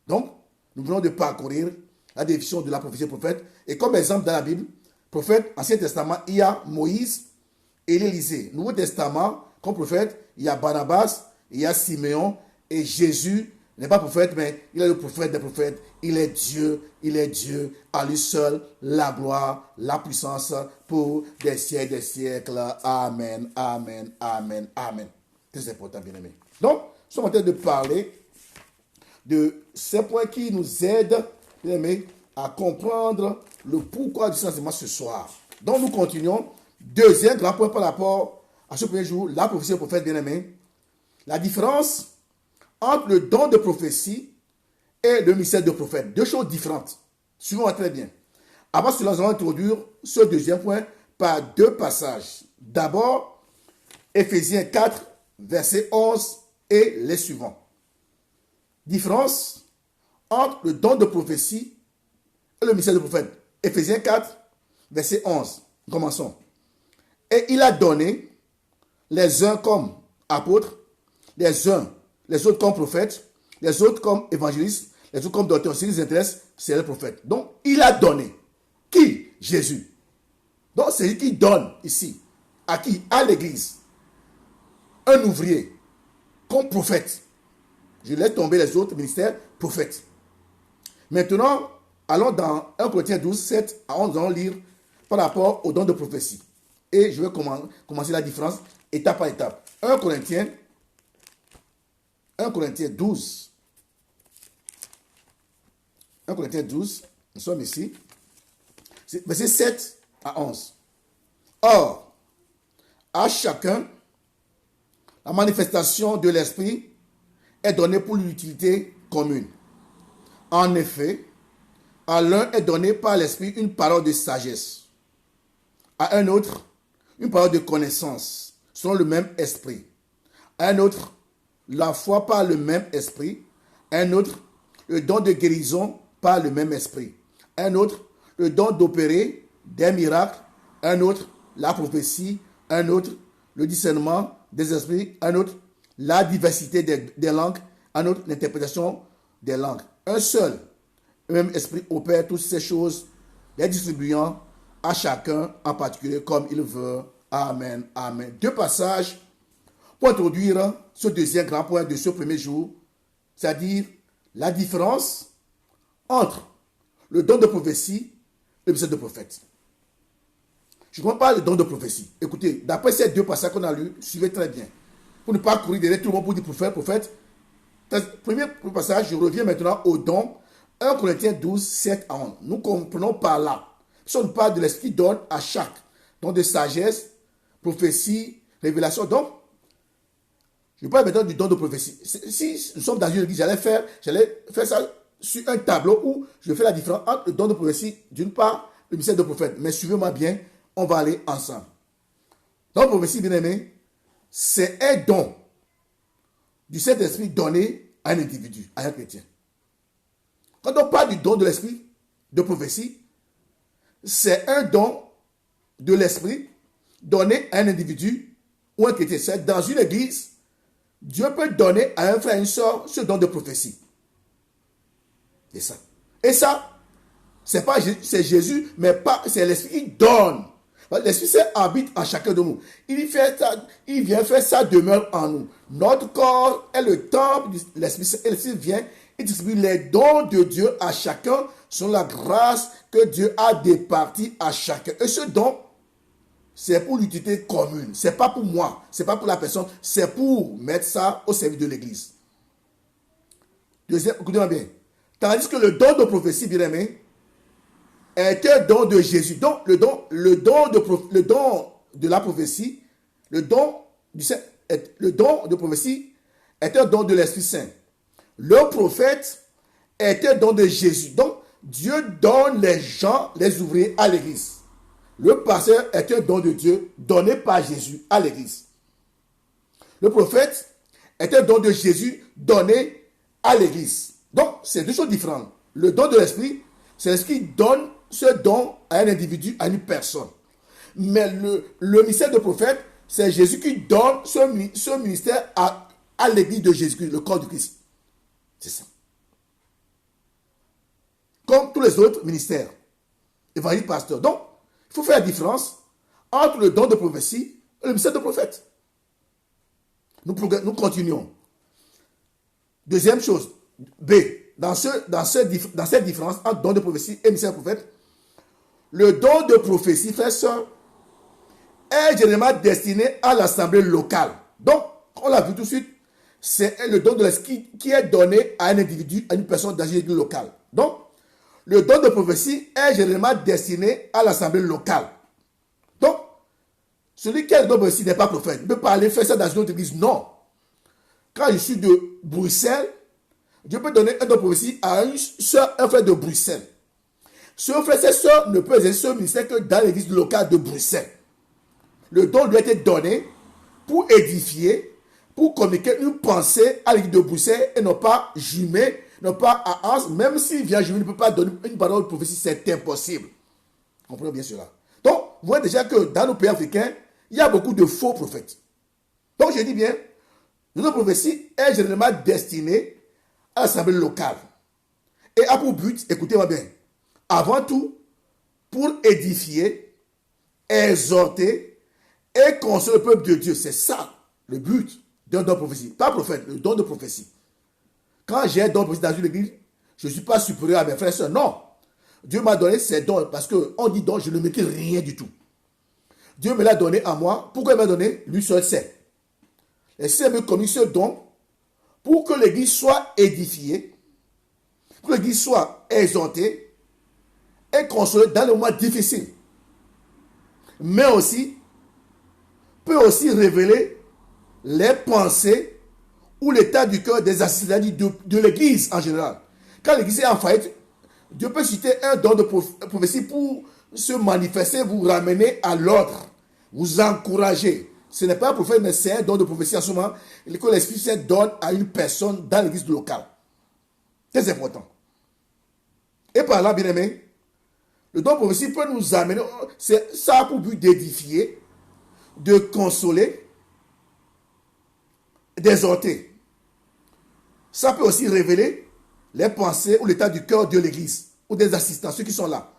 Donc, nous venons de parcourir la définition de la prophétie prophète. Et comme exemple dans la Bible, prophète, Ancien Testament, il y a Moïse et l'Élysée. Nouveau Testament, comme prophète, il y a Barnabas, il y a Siméon et Jésus n'est pas prophète, mais il est le prophète des prophètes. Il est Dieu, à lui seul, la gloire, la puissance pour des siècles. Amen, amen, amen, amen. Très important, bien aimé. Donc, nous sommes en train de parler de ces points qui nous aident, bien aimé, à comprendre le pourquoi du enseignement ce soir. Donc, nous continuons. Deuxième grand point par rapport à ce premier jour, la prophétie du prophète, bien aimé. La différence entre le don de prophétie et le mystère de prophète. Deux choses différentes. Suivons-moi très bien. Avant cela, nous allons introduire ce deuxième point par deux passages. D'abord, Éphésiens 4, verset 11 et les suivants. Différence entre le don de prophétie et le mystère de prophète. Éphésiens 4, verset 11. Commençons. Et il a donné les uns comme apôtres, les autres comme prophètes, les autres comme évangélistes, les autres comme docteurs. Si les intéresse, c'est le prophète. Donc, il a donné. Qui? Jésus. Donc, c'est lui qui donne ici. À qui? À l'église. un ouvrier comme prophète. Je laisse tomber les autres ministères, prophète. Maintenant, allons dans 1 Corinthiens 12, 7 à 11, nous allons lire par rapport au don de prophétie. Et je vais commencer la différence étape par étape. 1 Corinthiens 12. 1 Corinthiens 12, nous sommes ici. Versets 7 à 11. Or, à chacun, la manifestation de l'esprit est donnée pour l'utilité commune. En effet, à l'un est donné par l'esprit une parole de sagesse, à un autre une parole de connaissance, selon le même esprit, à un autre la foi par le même esprit, à un autre le don de guérison par le même esprit, à un autre le don d'opérer des miracles, à un autre la prophétie, à un autre le discernement des esprits, à un autre la diversité des langues, à un autre l'interprétation des langues. Un seul, même esprit opère toutes ces choses, les distribuant à chacun en particulier comme il veut. Amen. Amen. Deux passages pour introduire ce deuxième grand point de ce premier jour, c'est-à-dire la différence entre le don de prophétie et le ministère de prophète. Je ne comprends pas le don de prophétie. Écoutez, d'après ces deux passages qu'on a lus, suivez très bien. Pour ne pas courir derrière tout le monde pour dire prophète. Premier passage, je reviens maintenant au don. 1 Corinthiens 12, 7 à 11. Nous comprenons par là. Si on parle de l'esprit qui donne à chaque don de sagesse, prophétie, révélation. Donc, je parle maintenant du don de prophétie. Si nous sommes dans une église, j'allais faire ça sur un tableau où je fais la différence entre le don de prophétie, d'une part, le ministère de prophète. Mais suivez-moi bien, on va aller ensemble. Don de prophétie, bien aimé, c'est un don du Saint-Esprit donné à un individu, à un chrétien. Quand on parle du don de l'esprit de prophétie, c'est un don de l'esprit donné à un individu ou un chrétien. C'est dans une église, Dieu peut donner à un frère et une soeur ce don de prophétie. C'est ça. Et ça, c'est Jésus, mais pas, c'est l'esprit qui donne. L'Esprit Saint habite en chacun de nous. Il vient faire sa demeure en nous. Notre corps est le temple de l'Esprit Saint. Et l'Esprit vient et distribue les dons de Dieu à chacun selon la grâce que Dieu a départie à chacun. Et ce don, c'est pour l'utilité commune. Ce n'est pas pour moi, ce n'est pas pour la personne, c'est pour mettre ça au service de l'Église. Deuxième, écoutez-moi bien. Tandis que le don de prophétie, bien aimé, est un don de Jésus. Donc, le don de la prophétie, le don de prophétie est un don de l'Esprit Saint. Le prophète est un don de Jésus. Donc, Dieu donne les gens, les ouvriers à l'Église. Le pasteur est un don de Dieu donné par Jésus à l'Église. Le prophète est un don de Jésus donné à l'Église. Donc, c'est deux choses différentes. Le don de l'Esprit, c'est l'Esprit qui donne ce don à un individu, à une personne. Mais le ministère de prophète, c'est Jésus qui donne ce ministère à l'église de Jésus-Christ, le corps du Christ. C'est ça. Comme tous les autres ministères. Évangile, pasteur. Donc, il faut faire la différence entre le don de prophétie et le ministère de prophète. Nous continuons. Deuxième chose, B. Dans cette différence entre don de prophétie et ministère de prophète, le don de prophétie, frère, sœur, est généralement destiné à l'assemblée locale. Donc, on l'a vu tout de suite, c'est le don de l'esprit qui est donné à un individu, à une personne dans une église locale. Donc, le don de prophétie est généralement destiné à l'assemblée locale. Donc, celui qui a le don de prophétie n'est pas prophète. Il ne peut pas aller faire ça dans une autre église. Non. Quand je suis de Bruxelles, Dieu peut donner un don de prophétie à un frère de Bruxelles. Ce frère, cette soeur ne peut exercer ce ministère que dans l'église locale de Bruxelles. Le don lui a été donné pour édifier, pour communiquer une pensée à l'église de Bruxelles et non pas jumer, non pas à Anse. Même s'il vient jumer, il ne peut pas donner une parole de prophétie, c'est impossible. Comprenez bien cela. Donc, vous voyez déjà que dans nos pays africains, il y a beaucoup de faux prophètes. Donc, je dis bien, notre prophétie est généralement destinée à l'assemblée locale. Et a pour but, écoutez-moi bien, avant tout, pour édifier, exhorter et construire le peuple de Dieu. C'est ça le but d'un don de prophétie. Pas prophète, le don de prophétie. Quand j'ai un don de prophétie dans une église, je ne suis pas supérieur à mes frères et sœurs. Non. Dieu m'a donné ces dons parce qu'on dit don, je ne maîtrise rien du tout. Dieu me l'a donné à moi. Pourquoi il m'a donné? Lui seul sait. Et c'est me communique ce don pour que l'église soit édifiée, pour que l'église soit exhortée et consolée dans les moments difficiles. Mais aussi, peut aussi révéler les pensées ou l'état du cœur des assistants de l'église en général. Quand l'église est en faillite, Dieu peut citer un don de prophétie pour se manifester, vous ramener à l'ordre, vous encourager. Ce n'est pas un prophète, mais c'est un don de prophétie en ce moment que l'Esprit Saint donne à une personne dans l'église locale. Très important. Et par là, bien aimé, le don de prophétie peut nous amener, ça a pour but d'édifier, de consoler, d'exhorter. Ça peut aussi révéler les pensées ou l'état du cœur de l'église ou des assistants, ceux qui sont là.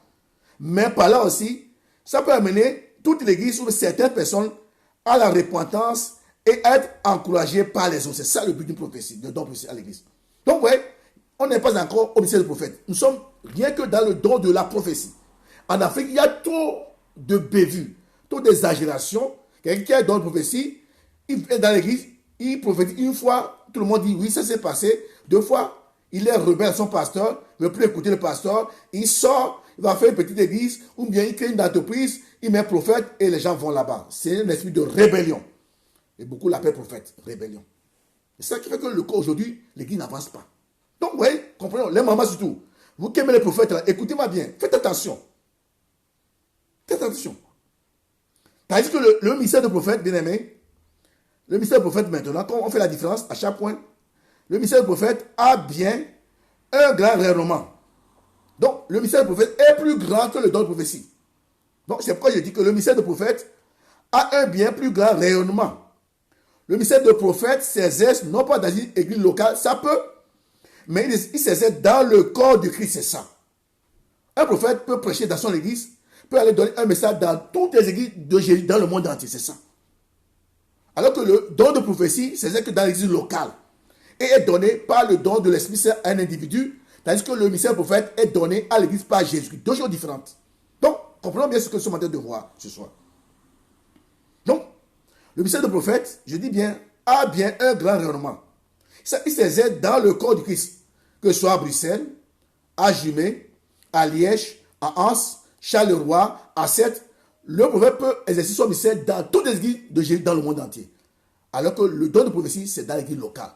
Mais par là aussi, ça peut amener toute l'église ou certaines personnes à la repentance et être encouragées par les autres. C'est ça le but d'une prophétie, de don de prophétie à l'église. Donc, ouais, on n'est pas encore au ministère du prophète. Nous sommes rien que dans le don de la prophétie. En Afrique, il y a trop de bévues, trop d'exagérations. Quelqu'un qui a un don de prophétie, il est dans l'église, il prophétise une fois, tout le monde dit oui, ça s'est passé. 2 fois, il est rebelle à son pasteur, il ne veut plus écouter le pasteur, il sort, il va faire une petite église, ou bien il crée une entreprise, il met prophète et les gens vont là-bas. C'est un esprit de rébellion. Et beaucoup l'appellent prophète, rébellion. C'est ça qui fait que le corps aujourd'hui, l'église n'avance pas. Donc, vous voyez, comprenez, les mamans surtout, vous qui aimez les prophètes, écoutez-moi bien, faites attention. Faites attention. Tandis que le ministère de prophète, bien aimé, le ministère de prophète maintenant, quand on fait la différence à chaque point, le ministère de prophète a bien un grand rayonnement. Donc, le ministère de prophète est plus grand que le don de prophétie. Donc, c'est pourquoi je dis que le ministère de prophète a un bien plus grand rayonnement. Le ministère de prophète s'exerce non pas dans une église locale, ça peut, mais il s'exerce dans le corps du Christ, c'est ça. Un prophète peut prêcher dans son église, peut aller donner un message dans toutes les églises de Jésus dans le monde entier, c'est ça. Alors que le don de prophétie, c'est que dans l'église locale et est donné par le don de l'Esprit Saint à un individu, tandis que le ministère de prophète est donné à l'église par Jésus. 2 choses différentes. Donc, comprenons bien ce que nous sommes en train de voir ce soir. Donc, le ministère de prophète, je dis bien, a bien un grand rayonnement. Il s'exerce dans le corps du Christ, que ce soit à Bruxelles, à Jumet, à Liège, à Anse, Charleroi, à Sète. Le prophète peut exercer son ministère dans toutes les églises de Jésus dans le monde entier. Alors que le don de prophétie, c'est dans l'église locale.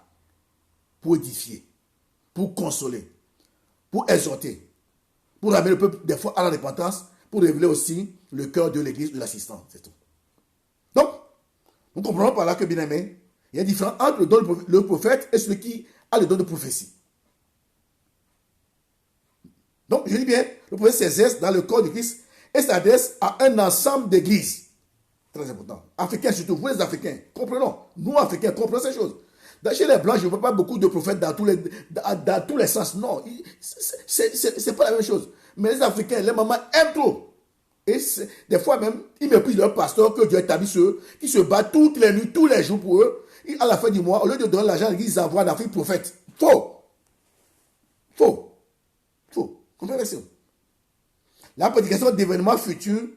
Pour édifier, pour consoler, pour exhorter, pour ramener le peuple des fois à la repentance, pour révéler aussi le cœur de l'église de l'assistant. C'est tout. Donc, nous comprenons par là que, bien aimé, il y a une différence entre le prophète et celui qui a le don de prophétie. Donc, je dis bien, le prophète s'exerce dans le corps du Christ et s'adresse à un ensemble d'églises. Très important. Africains surtout, vous les Africains, comprenons. Nous, Africains, comprenons ces choses. Chez les Blancs, je ne vois pas beaucoup de prophètes dans tous les sens. Non, c'est pas la même chose. Mais les Africains, les mamans aiment trop. Et des fois même, ils méprisent leur pasteur que Dieu a établi sur eux, qui se battent toutes les nuits, tous les jours pour eux. Et à la fin du mois, au lieu de donner l'argent, ils envoient en Afrique prophète. Faux. Comprenez ça? La prédication d'événements futurs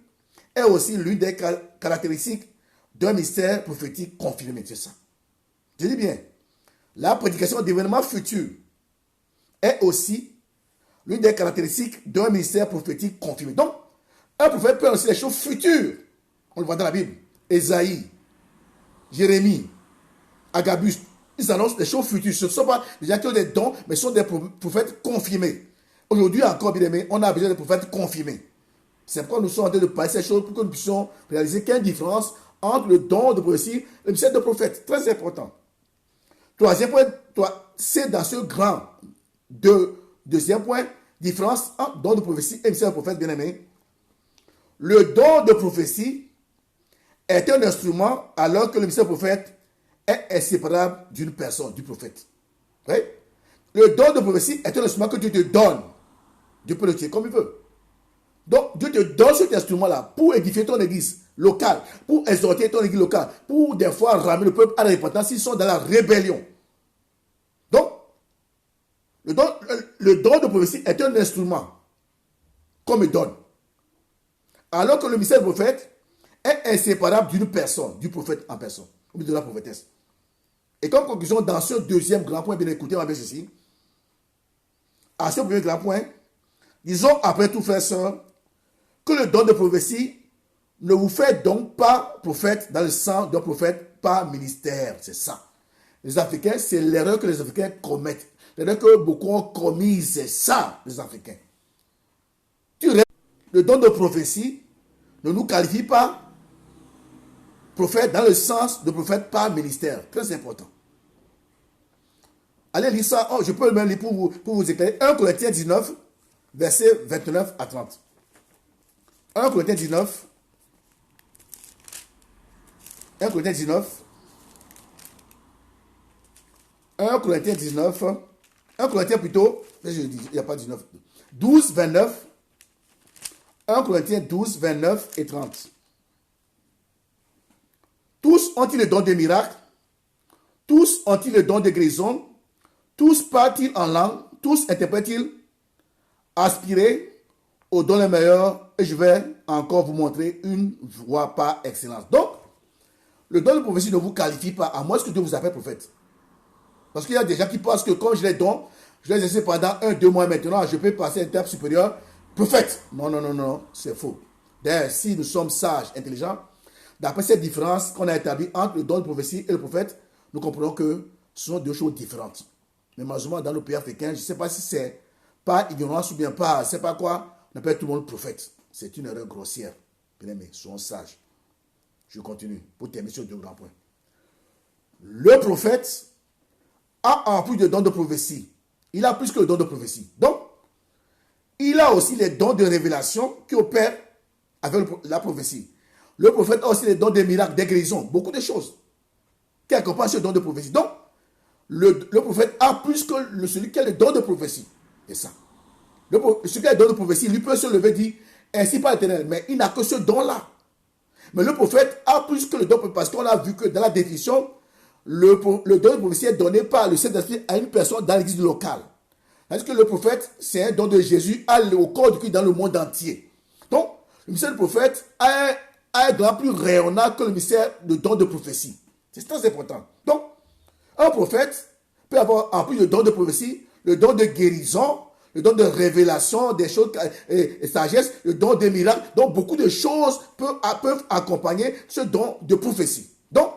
est aussi l'une des caractéristiques d'un mystère prophétique confirmé. C'est ça. Je dis bien, la prédication d'événements futurs est aussi l'une des caractéristiques d'un mystère prophétique confirmé. Donc, un prophète peut annoncer les choses futures. On le voit dans la Bible. Ésaïe, Jérémie, Agabus, ils annoncent des choses futures. Ce ne sont pas des gens qui ont des dons, mais ce sont des prophètes confirmés. Aujourd'hui encore, bien aimé, on a besoin de prophètes confirmés. C'est pourquoi nous sommes en train de parler de ces choses pour que nous puissions réaliser qu'il y a une différence entre le don de prophétie et le mystère de prophète. Très important. Troisième point, c'est dans ce grand deuxième point, différence entre don de prophétie et mystère de prophète, bien aimé. Le don de prophétie est un instrument alors que le mystère de prophète est inséparable d'une personne, du prophète. Oui? Le don de prophétie est un instrument que Dieu te donne. Dieu peut le tuer comme il veut. Donc, Dieu te donne cet instrument-là pour édifier ton église, locale, pour exhorter ton église locale, pour des fois ramener le peuple à la repentance s'ils sont dans la rébellion. Donc, le don de prophétie est un instrument qu'on me donne. Alors que le ministère du prophète est inséparable d'une personne, du prophète en personne, ou de la prophétesse. Et comme conclusion, dans ce deuxième grand point, bien écoutez, on va bien ceci. À ce premier grand point, disons après tout, frères et sœurs, que le don de prophétie ne vous fait donc pas prophète dans le sens d'un prophète par ministère. C'est ça. Les Africains, c'est l'erreur que les Africains commettent. L'erreur que beaucoup ont commise, c'est ça, les Africains. Le don de prophétie ne nous qualifie pas prophète dans le sens de prophète par ministère. Très important. Allez lire ça. Oh, je peux le même lire pour vous éclairer. 1 Corinthiens 19, versets 29 à 30. 1 Corinthiens 19. 1 Corinthiens 19. 1 Corinthiens 19. 1 Corinthiens plutôt. Je dis, il n'y a pas 19. 12, 29. 1 Corinthiens 12, 29 et 30. Tous ont-ils le don des miracles? Tous ont-ils le don de guérison? Tous parlent-ils en langue? Tous interprètent-ils? Aspirez au don le meilleur et je vais encore vous montrer une voie par excellence. Donc, le don de prophétie ne vous qualifie pas, à moins que Dieu vous appelle prophète. Parce qu'il y a des gens qui pensent que comme je les donne, je les essaie pendant 1-2 mois maintenant, je peux passer à un étape supérieure, prophète. Non, non, non, non, c'est faux. D'ailleurs, si nous sommes sages, intelligents, d'après cette différence qu'on a établie entre le don de prophétie et le prophète, nous comprenons que ce sont deux choses différentes. Mais malheureusement, dans le pays africain, je ne sais pas si c'est par ignorance ou bien pas, je ne sais pas quoi, on appelle tout le monde prophète. C'est une erreur grossière. Bien aimés, soyons sages. Je continue pour terminer sur deux grands points. Le prophète a en plus de dons de prophétie. Il a plus que le don de prophétie. Donc, il a aussi les dons de révélation qui opèrent avec la prophétie. Le prophète a aussi les dons des miracles, des guérisons, beaucoup de choses qui accompagnent ce don de prophétie. Donc, le prophète a plus que celui qui a le don de prophétie. C'est ça. Celui qui a le don de prophétie, lui peut se lever et dire, ainsi par l'Éternel, mais il n'a que ce don-là. Mais le prophète a plus que le don, parce qu'on a vu que dans la définition, le don de prophétie est donné par le Saint-Esprit à une personne dans l'église locale. Parce que le prophète, c'est un don de Jésus au corps du Christ dans le monde entier. Donc, le ministère du prophète a un don plus rayonnant que le ministère de don de prophétie. C'est très important. Donc, un prophète peut avoir, en plus du don de prophétie, le don de guérison, le don de révélation, des choses et sagesse, le don des miracles. Donc, beaucoup de choses peuvent accompagner ce don de prophétie. Donc,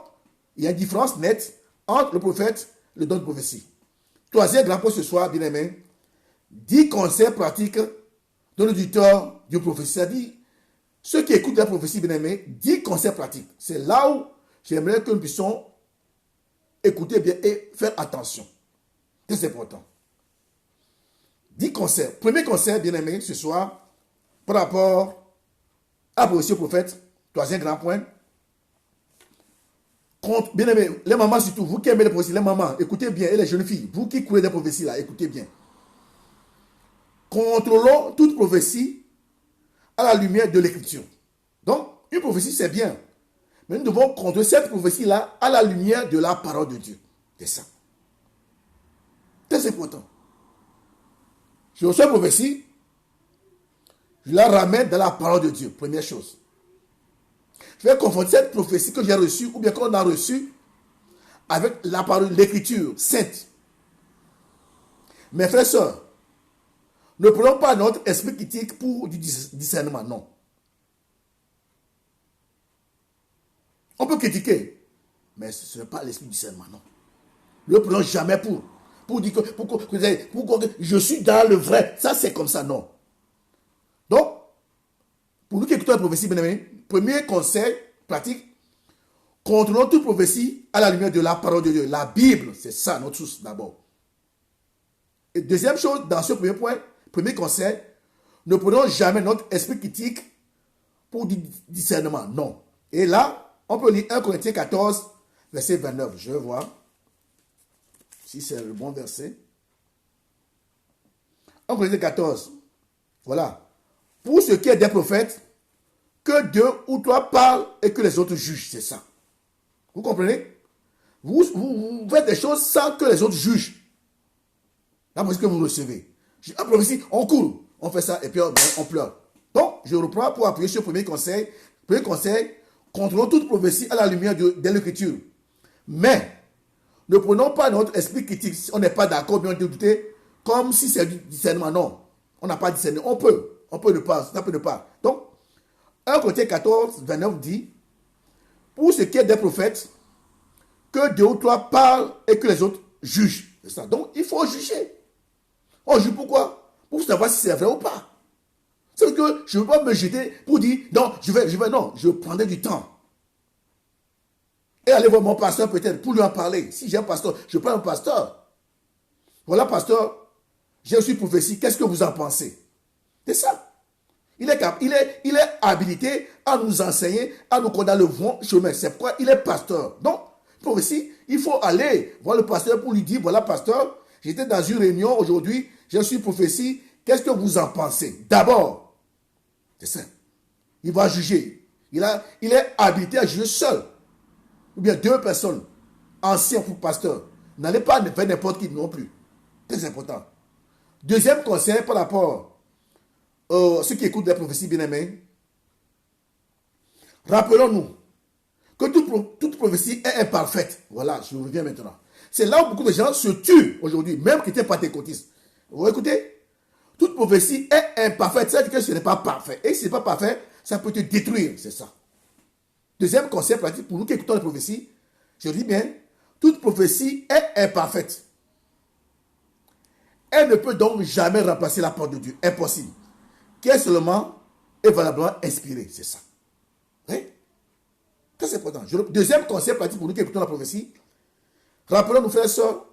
il y a une différence nette entre le prophète et le don de prophétie. Troisième grand point ce soir, bien aimé, 10 conseils pratiques de l'auditeur du prophétie. C'est-à-dire, ceux qui écoutent la prophétie, bien aimé, 10 conseils pratiques. C'est là où j'aimerais que nous puissions écouter bien et faire attention. C'est important. 10 conseils. Premier conseil, bien aimé, ce soir, par rapport à la prophétie au prophète, troisième grand point. Bien aimé, les mamans surtout, vous qui aimez les prophéties, les mamans, écoutez bien, et les jeunes filles, vous qui courez des prophéties là, écoutez bien. Contrôlons toute prophétie à la lumière de l'écriture. Donc, une prophétie, c'est bien. Mais nous devons contrôler cette prophétie-là à la lumière de la parole de Dieu. C'est ça. Très important. Je reçois une prophétie, je la ramène dans la parole de Dieu. Première chose. Je vais confronter cette prophétie que j'ai reçue ou bien qu'on a reçue avec la parole, l'écriture sainte. Mes frères et sœurs, ne prenons pas notre esprit critique pour du discernement, non. On peut critiquer, mais ce n'est pas l'esprit du discernement, non. Ne le prenons jamais pour dire que je suis dans le vrai. Ça, c'est comme ça, non. Donc, pour nous qui écoutons la prophétie, bien aimé, premier conseil pratique, contrôlons toute prophétie à la lumière de la parole de Dieu. La Bible, c'est ça notre source d'abord. Et deuxième chose, dans ce premier point, premier conseil, ne prenons jamais notre esprit critique pour du discernement. Non. Et là, on peut lire 1 Corinthiens 14, verset 29. Je vais voir si c'est le bon verset. 1 Corinthiens 14. Voilà. Pour ce qui est des prophètes, que 2 ou 3 parlent et que les autres jugent. C'est ça. Vous comprenez? Vous faites des choses sans que les autres jugent. La prophétie que vous recevez. La prophétie, on court, on fait ça et puis on pleure. Donc, je reprends pour appuyer sur le premier conseil. Premier conseil, contrôlons toute prophétie à la lumière de l'écriture. Mais, ne prenons pas notre esprit critique si on n'est pas d'accord, bien douter, comme si c'est du discernement. Non, on n'a pas discerné. On peut ne pas, ça peut ne pas. Donc, 1 Corinthiens 14, 29 dit, pour ce qui est des prophètes, que 2 ou 3 parlent et que les autres jugent. C'est ça. Donc, il faut juger. On juge pourquoi? Pour savoir si c'est vrai ou pas. C'est que je ne veux pas me jeter pour dire, non, non, je prendrai du temps. Et aller voir mon pasteur peut-être pour lui en parler. Si j'ai un pasteur, je prends un pasteur. Voilà, pasteur, j'ai reçu prophétie, qu'est-ce que vous en pensez? C'est ça. Il est habilité à nous enseigner, à nous conduire le bon chemin. C'est pourquoi il est pasteur. Donc, prophétie, il faut aller voir le pasteur pour lui dire, voilà, pasteur, j'étais dans une réunion aujourd'hui, j'ai reçu prophétie, qu'est-ce que vous en pensez? D'abord, c'est simple. Il va juger. Il est habilité à juger seul. Ou bien 2 personnes, anciens pour pasteur. N'allez pas faire n'importe qui non plus. Très important. Deuxième conseil par rapport à ceux qui écoutent les prophéties bien-aimées. Rappelons-nous que toute prophétie est imparfaite. Voilà, je reviens maintenant. C'est là où beaucoup de gens se tuent aujourd'hui, même qui étaient pentecôtistes. Vous écoutez? Toute prophétie est imparfaite. C'est-à-dire que ce n'est pas parfait. Et si ce n'est pas parfait, ça peut te détruire. C'est ça. Deuxième conseil pratique pour nous qui écoutons les prophéties, je dis bien, toute prophétie est imparfaite. Elle ne peut donc jamais remplacer la parole de Dieu. Impossible. Qui est seulement et valablement inspirée. C'est ça. Oui? Très important. Deuxième conseil pratique pour nous qui écoutons la prophétie, rappelons-nous, frères et sœurs,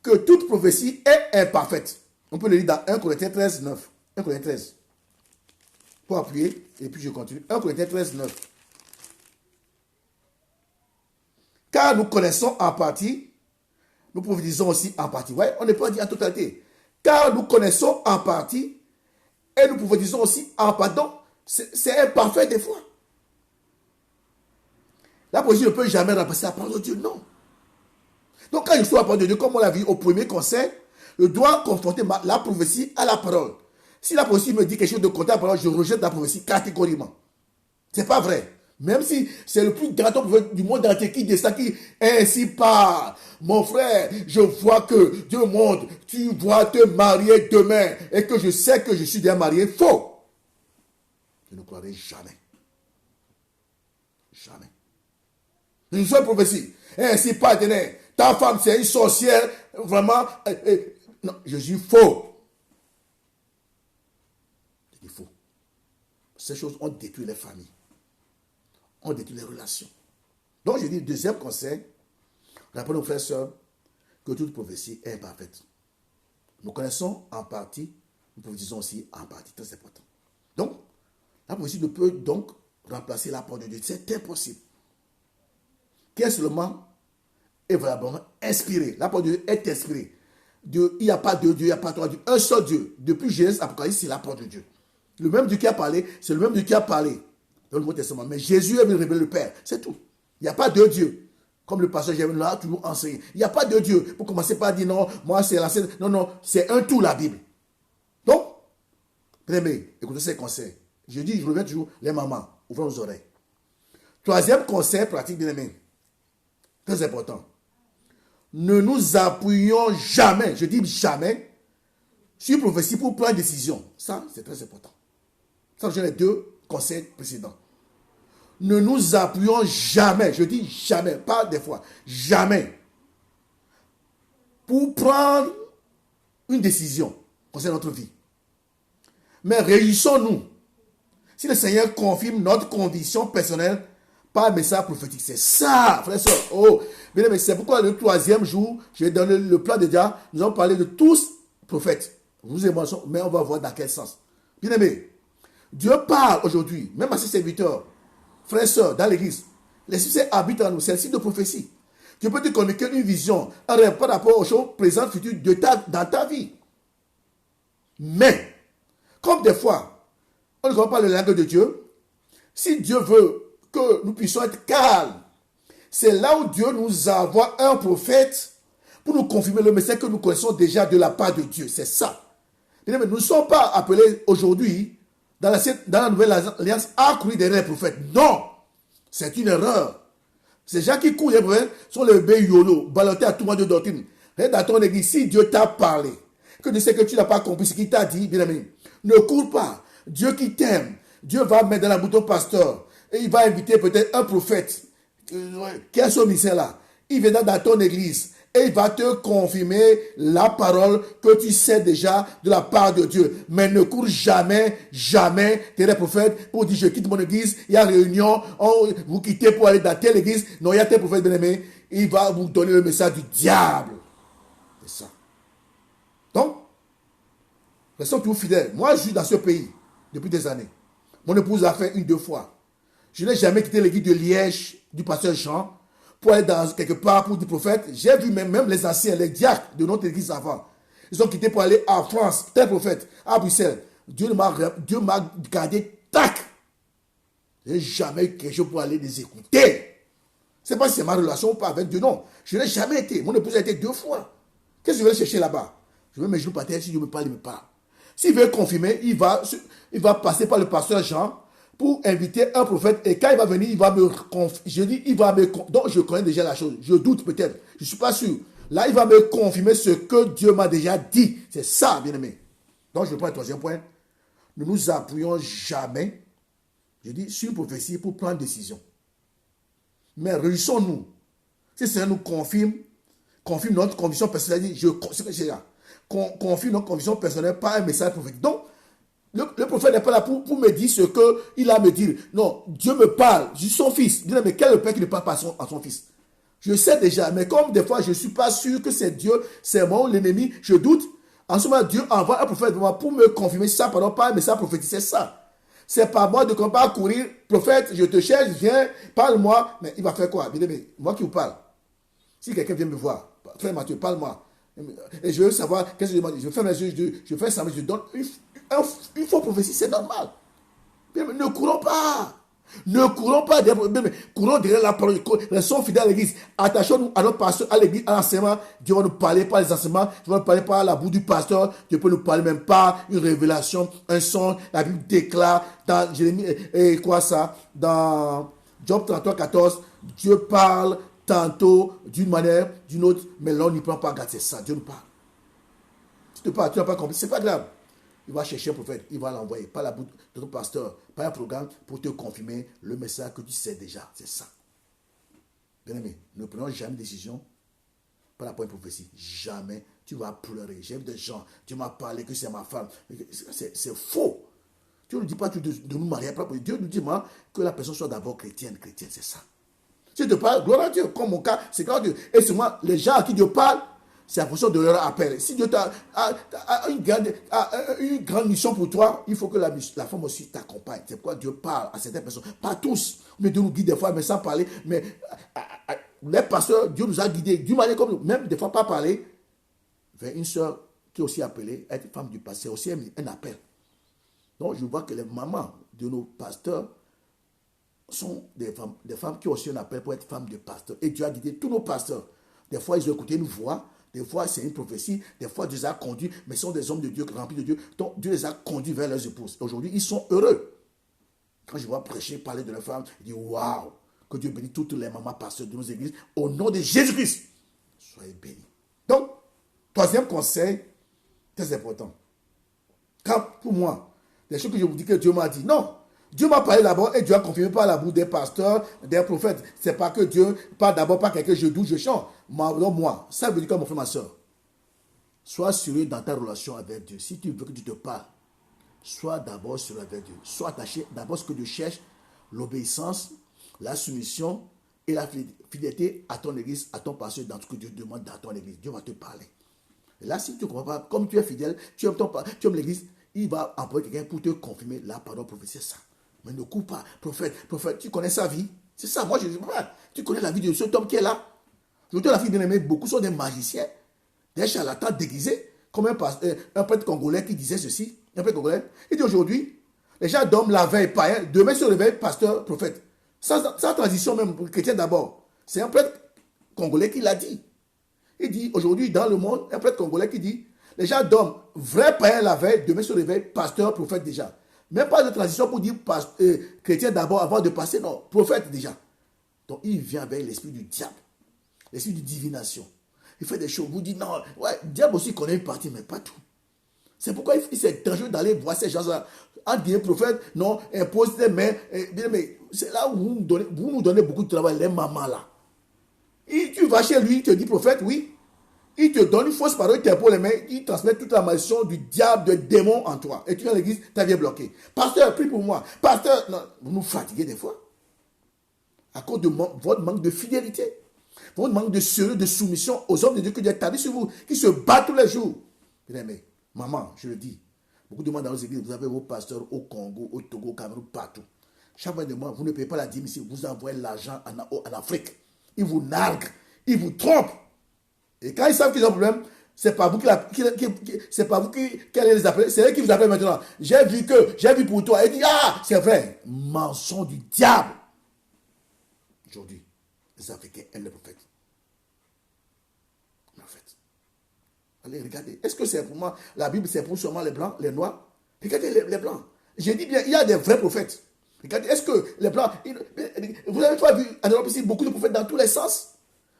que toute prophétie est imparfaite. On peut le lire dans 1 Corinthiens 13, 9. 1 Corinthiens 13. Pour appuyer, et puis je continue. 1 Corinthiens 13, 9. Car nous connaissons en partie, nous prophétisons aussi en partie. Ouais, on ne peut pas dire en totalité. Car nous connaissons en partie, et nous prophétisons aussi en partie. Donc, c'est imparfait des fois. La prophétie ne peut jamais remplacer la parole de Dieu, non. Donc, quand je suis la parole de Dieu, comme on l'a vu au premier conseil, je dois confronter la prophétie à la parole. Si la prophétie me dit quelque chose de contraire à la parole, je rejette la prophétie catégoriquement. Ce n'est pas vrai. Même si c'est le plus grand homme du monde entier qui descend, qui ainsi parle. Mon frère, je vois que Dieu montre, tu vas te marier demain et que je sais que je suis déjà marié. Faux. Je ne croirai jamais. Jamais. Une seule prophétie. Ainsi parle, ta femme c'est une sorcière, vraiment. Non, je suis faux. Je dis faux. Ces choses ont détruit les familles. On détruit les relations. Donc, je dis, deuxième conseil, rappelons aux frères et sœurs que toute prophétie est imparfaite. Nous connaissons en partie, nous prophétisons aussi en partie. Très important. Donc, la prophétie ne peut donc remplacer la parole de Dieu. C'est impossible. Qui est seulement et vraiment inspiré. La parole de Dieu est inspirée. Dieu, il n'y a pas deux dieux, il n'y a pas trois dieux. Un seul Dieu. Depuis Genèse, Apocalypse, c'est la parole de Dieu. Le même Dieu qui a parlé, c'est le même Dieu qui a parlé dans le Nouveau Testament. Mais Jésus est venu révéler le Père. C'est tout. Il n'y a pas deux dieux. Comme le pasteur Jérémie l'a toujours enseigné. Il n'y a pas deux dieux. Pour commencer par dire non, moi c'est la scène. Non, non, c'est un tout la Bible. Donc, premier, écoutez ces conseils. Je dis, je reviens toujours, les mamans, ouvrez vos oreilles. Troisième conseil pratique, bien aimé. Très important. Ne nous appuyons jamais, je dis jamais, sur prophétie pour prendre une décision. Ça, c'est très important. Ça, j'ai les deux conseils précédents. Ne nous appuyons jamais, je dis jamais, pas des fois, jamais, pour prendre une décision concernant notre vie. Mais réjouissons-nous si le Seigneur confirme notre conviction personnelle par message prophétique. C'est ça, frère et soeur. Oh, bien aimé, c'est pourquoi le troisième jour, je vais donner le plan de Dieu. Nous allons parler de tous prophètes. Vous et moi, mais on va voir dans quel sens. Bien aimé, Dieu parle aujourd'hui, même à ses serviteurs, frères et sœurs, dans l'église. Les succès habitent en nous, c'est le signe de prophétie. Dieu peut te communiquer une vision, un rêve par rapport aux choses présentes, futures dans ta vie. Mais, comme des fois, on ne comprend pas le langage de Dieu, Si Dieu veut que nous puissions être calmes, c'est là où Dieu nous envoie un prophète pour nous confirmer le message que nous connaissons déjà de la part de Dieu. C'est ça. Mais nous ne sommes pas appelés aujourd'hui, dans la nouvelle alliance, à courir derrière les prophètes. Non! C'est une erreur. Ces gens qui courent derrière les prophètes sont les bébés yolo, ballottés à tout le monde de doctrine. Dans ton église, si Dieu t'a parlé, que tu sais que tu n'as pas compris ce qu'il t'a dit, bien aimé, ne cours pas. Dieu qui t'aime, Dieu va mettre dans la bouton pasteur et il va inviter peut-être un prophète qui a son ministère là. Il viendra dans ton église et il va te confirmer la parole que tu sais déjà de la part de Dieu. Mais ne cours jamais, jamais derrière les prophètes pour dire je quitte mon église, il y a réunion, vous quittez pour aller dans telle église. Non, il y a tel prophète bien aimé, il va vous donner le message du diable. C'est ça. Donc, restons toujours fidèles. Moi, je suis dans ce pays depuis des années. Mon épouse l'a fait 1-2 fois. Je n'ai jamais quitté l'église de Liège, du pasteur Jean, pour aller dans quelque part pour dire prophète. J'ai vu même les anciens, les diacres de notre église avant. Ils ont quitté pour aller en France, tel prophète, à Bruxelles. Dieu m'a gardé, tac. Je n'ai jamais eu quelque chose pour aller les écouter. Je ne sais pas si c'est ma relation ou pas avec Dieu, non. Je n'ai jamais été. Mon épouse a été 2 fois. Qu'est-ce que je vais chercher là-bas? Je vais mes genoux par terre. Si Dieu me parle, il me parle. S'il veut confirmer, il va passer par le pasteur Jean pour inviter un prophète. Et quand il va venir, il va me confirmer. Je dis, il va me confirmer. Donc, je connais déjà la chose. Je doute peut-être. Je ne suis pas sûr. Là, il va me confirmer ce que Dieu m'a déjà dit. C'est ça, bien-aimé. Donc, je prends le 3e point. Ne nous appuyons jamais, je dis, sur une prophétie pour prendre décision. Mais réjouissons-nous. Si ça nous confirme notre conviction personnelle, confirme notre conviction personnelle par un message prophétique. Donc, le prophète n'est pas là pour me dire ce qu'il a à me dire. Non, Dieu me parle, je suis son fils. Mais quel est le père qui ne parle pas à son fils? Je sais déjà, mais comme des fois je ne suis pas sûr que c'est Dieu, c'est moi ou l'ennemi, je doute. En ce moment, Dieu envoie un prophète pour me confirmer ça, pardon, par un message prophétique. C'est ça. C'est pas moi de ne pas courir. Prophète, je te cherche, viens, parle-moi. Mais il va faire quoi? Bien aimé, moi qui vous parle. Si quelqu'un vient me voir, frère Mathieu, parle-moi. Et je veux savoir, qu'est-ce que je demande? Je fais mes yeux, je fais ça, mais je donne une fausse prophétie, c'est normal. Mais ne courons pas. Ne courons pas, courons derrière la parole. Restons fidèles à l'église. Attachons-nous à notre pasteur, à l'église, à l'enseignement. Dieu va nous parler par les enseignements. Dieu va nous parler par la bouche du pasteur. Dieu peut nous parler même par une révélation, un son. La Bible déclare dans Jérémie, dans Job 33, 14, Dieu parle tantôt d'une manière, d'une autre, mais là on n'y prend pas garde, c'est ça, Dieu nous parle. Si tu n'as pas compris, c'est pas grave. Il va chercher un prophète, il va l'envoyer par la bouche de ton pasteur, par un programme pour te confirmer le message que tu sais déjà, c'est ça. Bien aimé, ne prenons jamais de décision par rapport à une prophétie, jamais. Tu vas pleurer. J'ai vu des gens, Dieu m'a parlé que c'est ma femme, c'est faux. Dieu ne dit pas de nous marier, Dieu nous dit que la personne soit d'abord chrétienne, c'est ça. Si Dieu parle, gloire à Dieu, comme mon cas, c'est gloire à Dieu. Et c'est moi, les gens à qui Dieu parle, c'est en fonction de leur appel. Si Dieu a une grande mission pour toi, il faut que la femme aussi t'accompagne. C'est pourquoi Dieu parle à certaines personnes. Pas tous. Mais Dieu nous guide des fois, mais sans parler. Mais les pasteurs, Dieu nous a guidés. D'une manière comme même des fois pas parler. Vers une soeur qui est aussi appelée à être femme du pasteur, c'est aussi un appel. Donc je vois que les mamans de nos pasteurs sont des femmes qui ont aussi un appel pour être femmes de pasteur. Et Dieu a guidé tous nos pasteurs. Des fois, ils ont écouté une voix. Des fois, c'est une prophétie. Des fois, Dieu les a conduits. Mais ce sont des hommes de Dieu, remplis de Dieu. Donc, Dieu les a conduits vers leurs épouses. Aujourd'hui, ils sont heureux. Quand je vois prêcher, parler de leurs femmes, je dis waouh! Que Dieu bénisse toutes les mamans pasteurs de nos églises. Au nom de Jésus-Christ, soyez bénis. Donc, 3e conseil, très important. Car pour moi, les choses que je vous dis que Dieu m'a dit, non. Dieu m'a parlé d'abord et Dieu a confirmé par la bouche des pasteurs, des prophètes. C'est pas que Dieu parle d'abord par quelqu'un, je doute, je chante. Moi, ça veut dire quoi, mon frère, ma soeur? Sois sérieux dans ta relation avec Dieu. Si tu veux que Dieu te parle, sois d'abord sérieux avec Dieu. Sois attaché d'abord ce que Dieu cherche, l'obéissance, la soumission et la fidélité à ton église, à ton pasteur, dans ce que Dieu demande dans ton église. Dieu va te parler. Et là, si tu ne comprends pas, comme tu es fidèle, tu aimes l'église, il va envoyer quelqu'un pour te confirmer la parole prophétique, c'est ça. Mais ne coupe pas, prophète, tu connais sa vie. C'est ça, moi je dis, tu connais la vie de cet homme qui est là. Je te la fille bien aimée, beaucoup sont des magiciens, des charlatans déguisés, comme un prêtre congolais qui disait ceci, un prêtre congolais. Il dit aujourd'hui, Les gens dorment la veille païen, demain se réveillent pasteur, prophète. Sans transition même, chrétien d'abord. C'est un prêtre congolais qui l'a dit. Il dit, aujourd'hui dans le monde, un prêtre congolais qui dit, les gens dorment vrai païen la veille, demain se réveillent pasteur, prophète déjà. Même pas de transition pour dire chrétien d'abord avant de passer, non, prophète déjà. Donc il vient avec l'esprit du diable, l'esprit de divination. Il fait des choses, vous dit non, ouais, le diable aussi connaît une partie, mais pas tout. C'est pourquoi c'est dangereux d'aller voir ces gens-là. En disant prophète, non, impose des mains. Mais c'est là où vous nous donnez beaucoup de travail, les mamans là. Et tu vas chez lui, il te dit prophète, oui. Il te donne une fausse parole, il t'impose les mains, il transmet toute la malédiction du diable, du démon en toi. Et tu viens à l'église, ta vie est bloquée. Pasteur, prie pour moi. Pasteur, non, vous nous fatiguez des fois. À cause de votre manque de fidélité. Votre manque de sérieux, de soumission aux hommes de Dieu que Dieu a établis sur vous, qui se battent tous les jours. Mais, maman, je le dis, beaucoup de monde dans nos églises, vous avez vos pasteurs au Congo, au Togo, au Cameroun, partout. Chaque fois de mois, vous ne payez pas la dîme ici, vous envoyez l'argent en Afrique. Ils vous narguent, ils vous trompent. Et quand ils savent qu'ils ont un problème, c'est pas vous qui allez les appeler, c'est eux qui vous appellent maintenant. J'ai vu pour toi. Et dit, ah, c'est vrai. Mensonge du diable. Aujourd'hui, les Africains aiment les prophètes. Mais en fait, allez, regardez. Est-ce que c'est pour moi, la Bible, c'est pour seulement les blancs, les noirs? Regardez les blancs. J'ai dit bien, il y a des vrais prophètes. Regardez, est-ce que les blancs, vous n'avez pas vu en Europe ici beaucoup de prophètes dans tous les sens?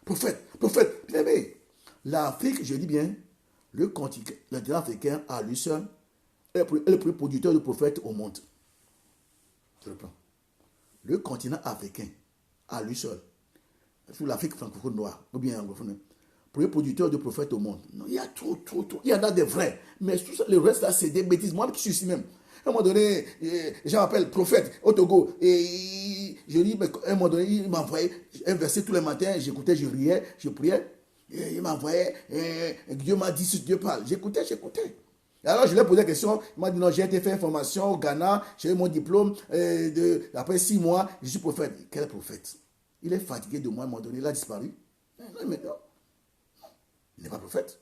Prophètes. Mais l'Afrique, je dis bien, le continent africain à lui seul est le plus producteur de prophètes au monde. Je reprends. Le continent africain à lui seul, sur l'Afrique francophone noire, ou bien anglophone, premier producteur de prophètes au monde. Non, il y a trop. Il y en a des vrais. Mais tout ça, le reste là, c'est des bêtises. Moi qui suis ici même. À un moment donné, les gens m'appellent prophète au Togo. Et je dis, mais à un moment donné, il m'envoyait un verset tous les matins. J'écoutais, je riais, je priais. Et il m'envoyait, Dieu m'a dit si Dieu parle. J'écoutais. Et alors je lui ai posé la question. Il m'a dit non, j'ai été faire une formation au Ghana. J'ai eu mon diplôme. Après 6 mois, je suis prophète. Quel prophète? Il est fatigué de moi à un moment donné. Il a disparu. Non, maintenant. Il n'est pas prophète.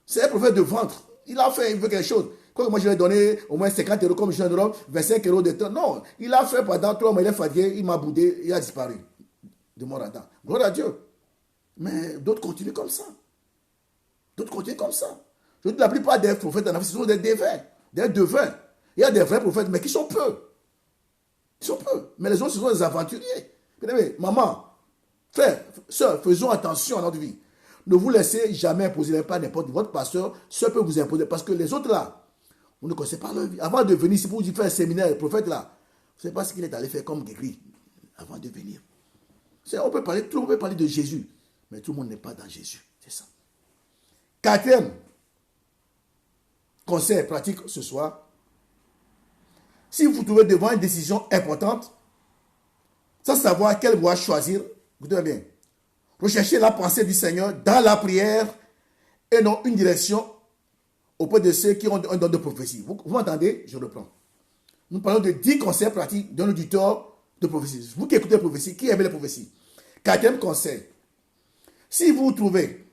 C'est un prophète de ventre. Il veut quelque chose. Quand moi je lui ai donné au moins 50 euros comme je suis en Europe, 25 euros de temps. Non, il a fait pendant 3 mois, il est fatigué, il m'a boudé, il a disparu. De mon radar. Gloire à Dieu. Mais d'autres continuent comme ça. Je dis la plupart des prophètes en Afrique, ce sont des devins. Il y a des vrais prophètes, mais qui sont peu. Mais les autres, ce sont des aventuriers. Maman, frère, soeur, faisons attention à notre vie. Ne vous laissez jamais imposer pas n'importe votre pasteur. Seul peut vous imposer. Parce que les autres là, vous ne connaissez pas leur vie. Avant de venir, si vous faire un séminaire, le prophète là, vous ne savez pas ce qu'il est allé faire comme guéri avant de venir. Tout le monde peut parler de Jésus. Mais tout le monde n'est pas dans Jésus. C'est ça. 4e conseil pratique ce soir. Si vous vous trouvez devant une décision importante, sans savoir quelle voie choisir, écoutez bien. Recherchez la pensée du Seigneur dans la prière et non une direction auprès de ceux qui ont un don de prophétie. Vous m'entendez? Je reprends. Nous parlons de 10 conseils pratiques d'un auditeur de prophétie. Vous qui écoutez la prophétie, qui aimez les prophéties. 4e conseil. Si vous vous trouvez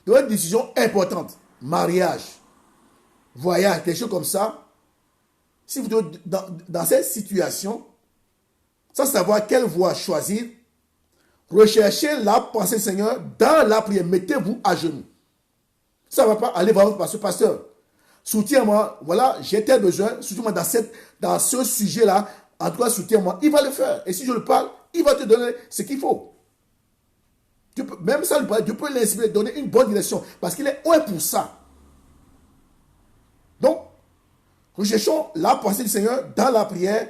dans une décision importante, mariage, voyage, quelque chose comme ça, si vous êtes dans cette situation, sans savoir quelle voie choisir, recherchez la pensée du Seigneur dans la prière. Mettez-vous à genoux. Ça ne va pas aller voir votre pasteur. Soutiens-moi, voilà, j'ai tel besoin, soutiens-moi dans ce sujet-là. En tout cas, soutiens-moi. Il va le faire. Et si je le parle, il va te donner ce qu'il faut. Même ça, Dieu peut l'inspirer, donner une bonne direction. Parce qu'il est ouais pour ça. Donc, recherchons la pensée du Seigneur dans la prière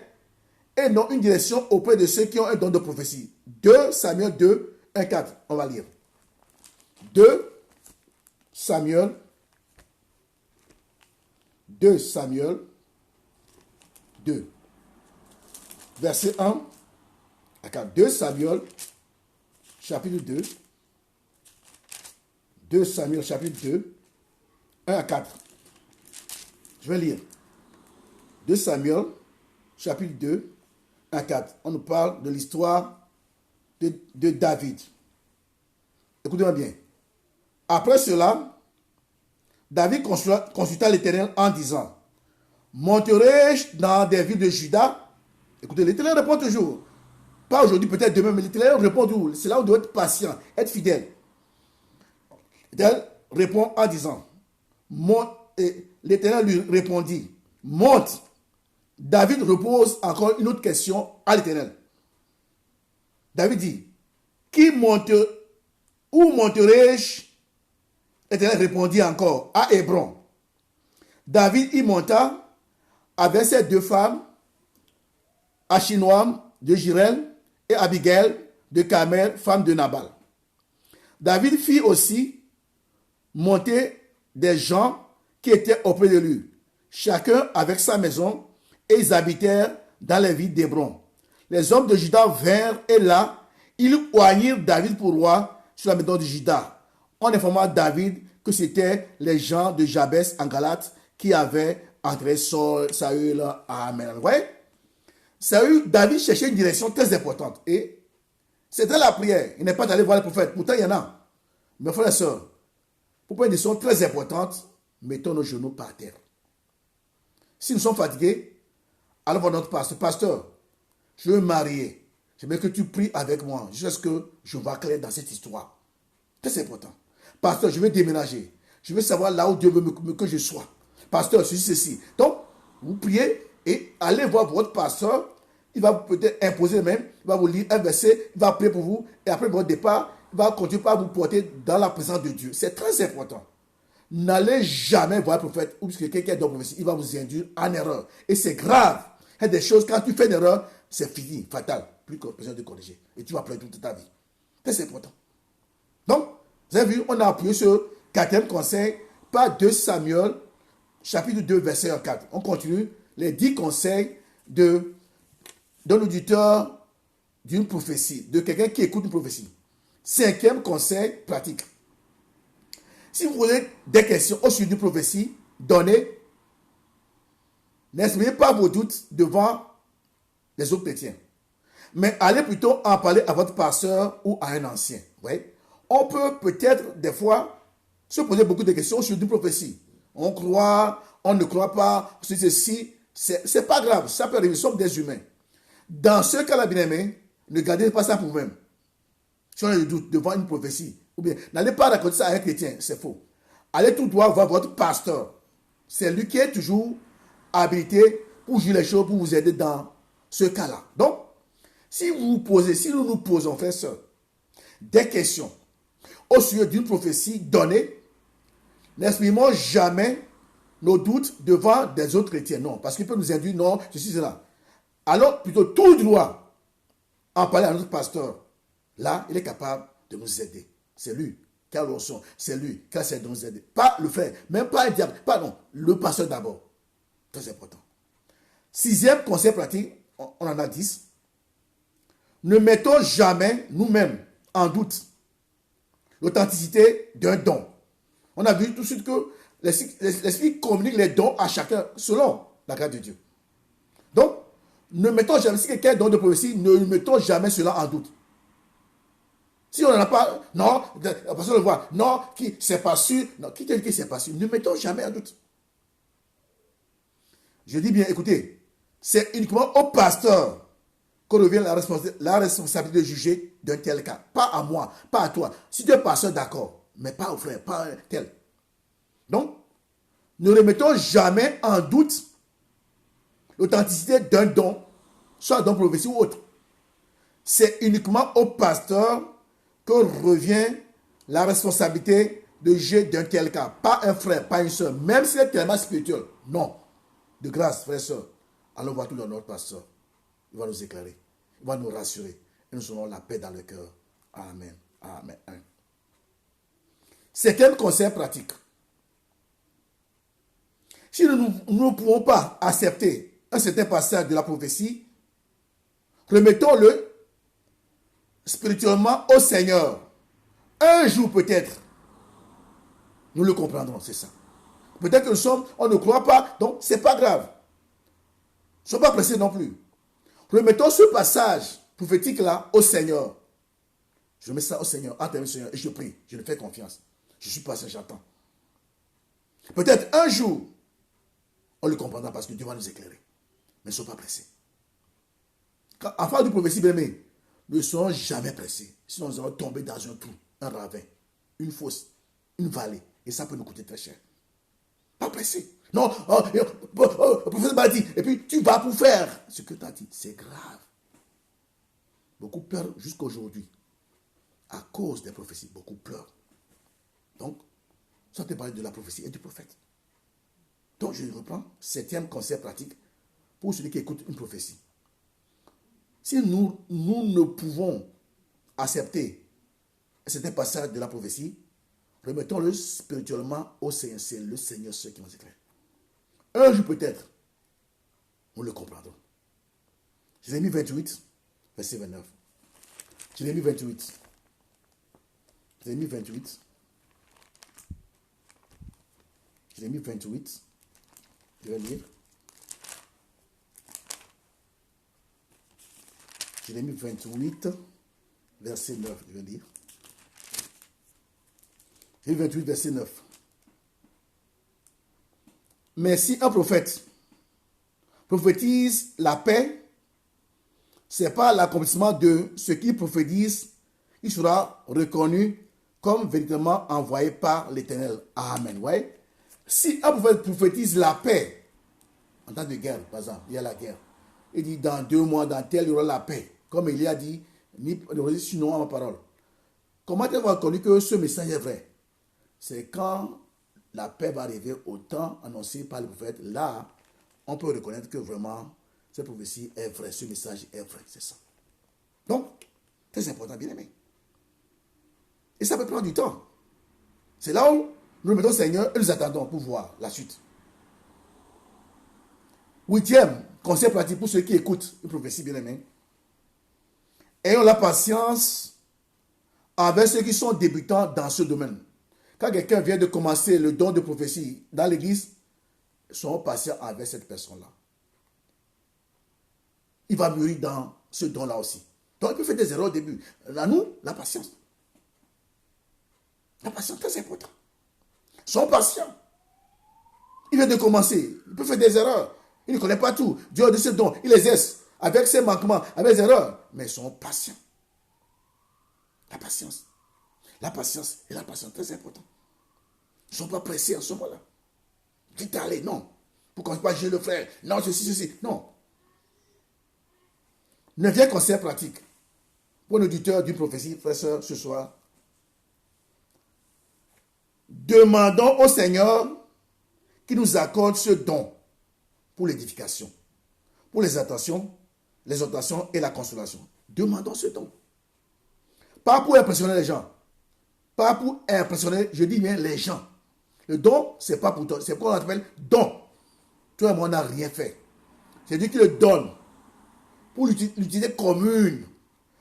et non une direction auprès de ceux qui ont un don de prophétie. 2 Samuel 2, 1, 4. On va lire. 2 Samuel 2. Verset 1 à 4. 2 Samuel chapitre 2. 2 Samuel chapitre 2, 1 à 4. Je vais lire. 2 Samuel chapitre 2, 1 à 4. On nous parle de l'histoire de David. Écoutez-moi bien. Après cela, David consulta l'Éternel en disant, monterai-je dans des villes de Juda? Écoutez, l'Éternel répond toujours. Pas aujourd'hui, peut-être demain, mais l'Éternel répond toujours. C'est là où on doit être patient, être fidèle. L'Éternel répond en disant, l'Éternel lui répondit, monte. David repose encore une autre question à l'Éternel. David dit, où monterai-je? L'Éternel répondit encore, à Hébron. David y monta avec ses 2 femmes, Achinoam de Jirel et Abigail de Carmel, femme de Nabal. David fit aussi monter des gens qui étaient auprès de lui, chacun avec sa maison, et ils habitèrent dans les villes d'Hébron. Les hommes de Juda vinrent, et là, ils oignirent David pour roi sur la maison de Juda, en informant David que c'était les gens de Jabès en Galate qui avaient entré Saül à Amen. Vous voyez? David cherchait une direction très importante. Et c'était la prière. Il n'est pas allé voir le prophète. Pourtant, il y en a. Mes frères et sœurs, pour une décision très importante, mettons nos genoux par terre. Si nous sommes fatigués, allons voir notre pasteur. Pasteur, je veux me marier. J'aimerais que tu pries avec moi jusqu'à ce que je vois clair dans cette histoire. Très important. Pasteur, je veux déménager. Je veux savoir là où Dieu veut que je sois. Pasteur, ceci. Donc, vous priez et allez voir votre pasteur. Il va peut-être imposer même. Il va vous lire un verset. Il va prier pour vous. Et après votre départ, il va continuer par vous porter dans la présence de Dieu. C'est très important. N'allez jamais voir le prophète ou quelqu'un qui est dans la prophétie. Il va vous induire en erreur. Et c'est grave. Il y a des choses, quand tu fais une erreur, c'est fini, fatal. Plus que besoin de corriger. Et tu vas pleurer toute ta vie. C'est important. Donc, vous avez vu, on a appuyé sur 4e conseil par 2 Samuel, chapitre 2, verset 4. On continue les 10 conseils d'un auditeur d'une prophétie, de quelqu'un qui écoute une prophétie. 5e conseil pratique. Si vous avez des questions au sujet d'une prophétie, donnez. N'exprimez pas vos doutes devant les autres chrétiens. Mais allez plutôt en parler à votre pasteur ou à un ancien. Vous voyez? On peut peut-être des fois se poser beaucoup de questions sur une prophétie. On croit, on ne croit pas, ceci. C'est pas grave, ça peut arriver, nous sommes des humains. Dans ce cas-là, bien aimé, ne gardez pas ça pour vous-même. Si on a des doutes devant une prophétie, ou bien n'allez pas raconter ça à un chrétien, c'est faux. Allez tout droit voir votre pasteur. C'est lui qui est toujours habilité pour juger les choses, pour vous aider dans ce cas-là. Donc, si nous nous posons, frères et sœurs, des questions au sujet d'une prophétie donnée, n'exprimons jamais nos doutes devant des autres chrétiens. Non, parce qu'il peut nous induire, non, ceci, cela. Alors, plutôt tout droit, en parler à notre pasteur. Là, il est capable de nous aider. C'est lui qui a l'onction. C'est lui qui a cette de nous aider. Pas le frère, même pas un diable. Pardon, le pasteur d'abord. Très important. 6e conseil pratique, on en a 10. Ne mettons jamais nous-mêmes en doute l'authenticité d'un don. On a vu tout de suite que l'Esprit communique les dons à chacun selon la grâce de Dieu. Donc, ne mettons jamais, si quelqu'un a un don de prophétie, ne mettons jamais cela en doute. Si on n'en a pas, non, la personne le voit, non, qui c'est pas sûr, non, qui te dit que c'est pas sûr, ne mettons jamais en doute. Je dis bien, écoutez, c'est uniquement au pasteur que revient la responsabilité de juger d'un tel cas. Pas à moi, pas à toi. Si tu es pasteur, d'accord, mais pas au frère, pas à tel. Donc, ne remettons jamais en doute l'authenticité d'un don, soit d'un prophétie ou autre. C'est uniquement au pasteur que revient la responsabilité de juger d'un tel cas. Pas un frère, pas une soeur, même si c'est tellement spirituel. Non. De grâce, frères et sœurs, allons voir tout dans notre pasteur. Il va nous éclairer. Il va nous rassurer. Et nous aurons la paix dans le cœur. Amen. Amen. Amen. 7e conseil pratique. Si nous ne pouvons pas accepter un certain passage de la prophétie, remettons-le spirituellement au Seigneur. Un jour peut-être, nous le comprendrons, c'est ça. Peut-être que on ne croit pas, donc c'est pas grave. Ne sois pas pressé non plus. Remettons ce passage prophétique-là au Seigneur. Je mets ça au Seigneur, entre Seigneur, et je prie, je le fais confiance. Je suis passé, j'attends. Peut-être un jour, On le comprendra parce que Dieu va nous éclairer. Mais ne sois pas pressé. En face de prophétie, bien aimé, ne soyons jamais pressés. Sinon, nous allons tomber dans un trou, un ravin, une fosse, une vallée. Et ça peut nous coûter très cher. Pas pressé. Non, le prophète m'a dit, et puis tu vas pour faire ce que tu as dit. C'est grave. Beaucoup pleurent jusqu'à aujourd'hui. À cause des prophéties, beaucoup pleurent. Donc, ça te parle de la prophétie et du prophète. Donc, je reprends, 7e conseil pratique pour celui qui écoute une prophétie. Si nous ne pouvons accepter certains passages de la prophétie, remettons-le spirituellement au Seigneur. C'est le Seigneur seul qui nous éclaire. Un jour peut-être, nous le comprendrons. Jérémie 28, verset 29. Jérémie 28. Jérémie 28. Jérémie 28. Je vais lire. Jérémie 28, verset 9. Je vais lire. Jérémie 28, verset 9. Mais si un prophète prophétise la paix, c'est par l'accomplissement de ce qu'il prophétise, il sera reconnu comme véritablement envoyé par l'Éternel. Amen. Ouais. Si un prophète prophétise la paix, en temps de guerre, par exemple, il y a la guerre. Il dit dans 2 mois, dans tel, il y aura la paix. Comme il a dit, sinon à ma parole. Comment tu vas reconnaître que ce message est vrai? C'est quand la paix va arriver au temps annoncé par le prophète. Là, on peut reconnaître que vraiment, cette prophétie est vraie, ce message est vrai, c'est ça. Donc, très important, bien aimé. Et ça peut prendre du temps. C'est là où nous mettons au Seigneur et nous attendons pour voir la suite. 8e conseil pratique pour ceux qui écoutent une prophétie, bien aimé. Ayons la patience avec ceux qui sont débutants dans ce domaine. Quand quelqu'un vient de commencer le don de prophétie dans l'église, soyons patients avec cette personne-là. Il va mûrir dans ce don-là aussi. Donc, il peut faire des erreurs au début. Là, nous, la patience. La patience, très important. Soyons patients. Il vient de commencer. Il peut faire des erreurs. Il ne connaît pas tout. Dieu a dit ce don. Il exerce avec ses manquements, avec ses erreurs. Mais soyons patients. La patience. La patience et la patience, très important. Ils ne sont pas pressés en ce moment-là. Vite aller, non. Pourquoi pas j'ai le frère? Non, ceci. Non. 9e conseil pratique. Pour l'auditeur d'une prophétie, frère, soeur, ce soir. Demandons au Seigneur qu'il nous accorde ce don pour l'édification, pour les attentions, l'exhortation et la consolation. Demandons ce don. Pas pour impressionner les gens. Pas pour impressionner, je dis bien les gens. Le don, c'est pas pour toi. C'est quoi on appelle don. Toi et moi, on n'a rien fait. C'est Dieu qui le donne pour l'utilité commune.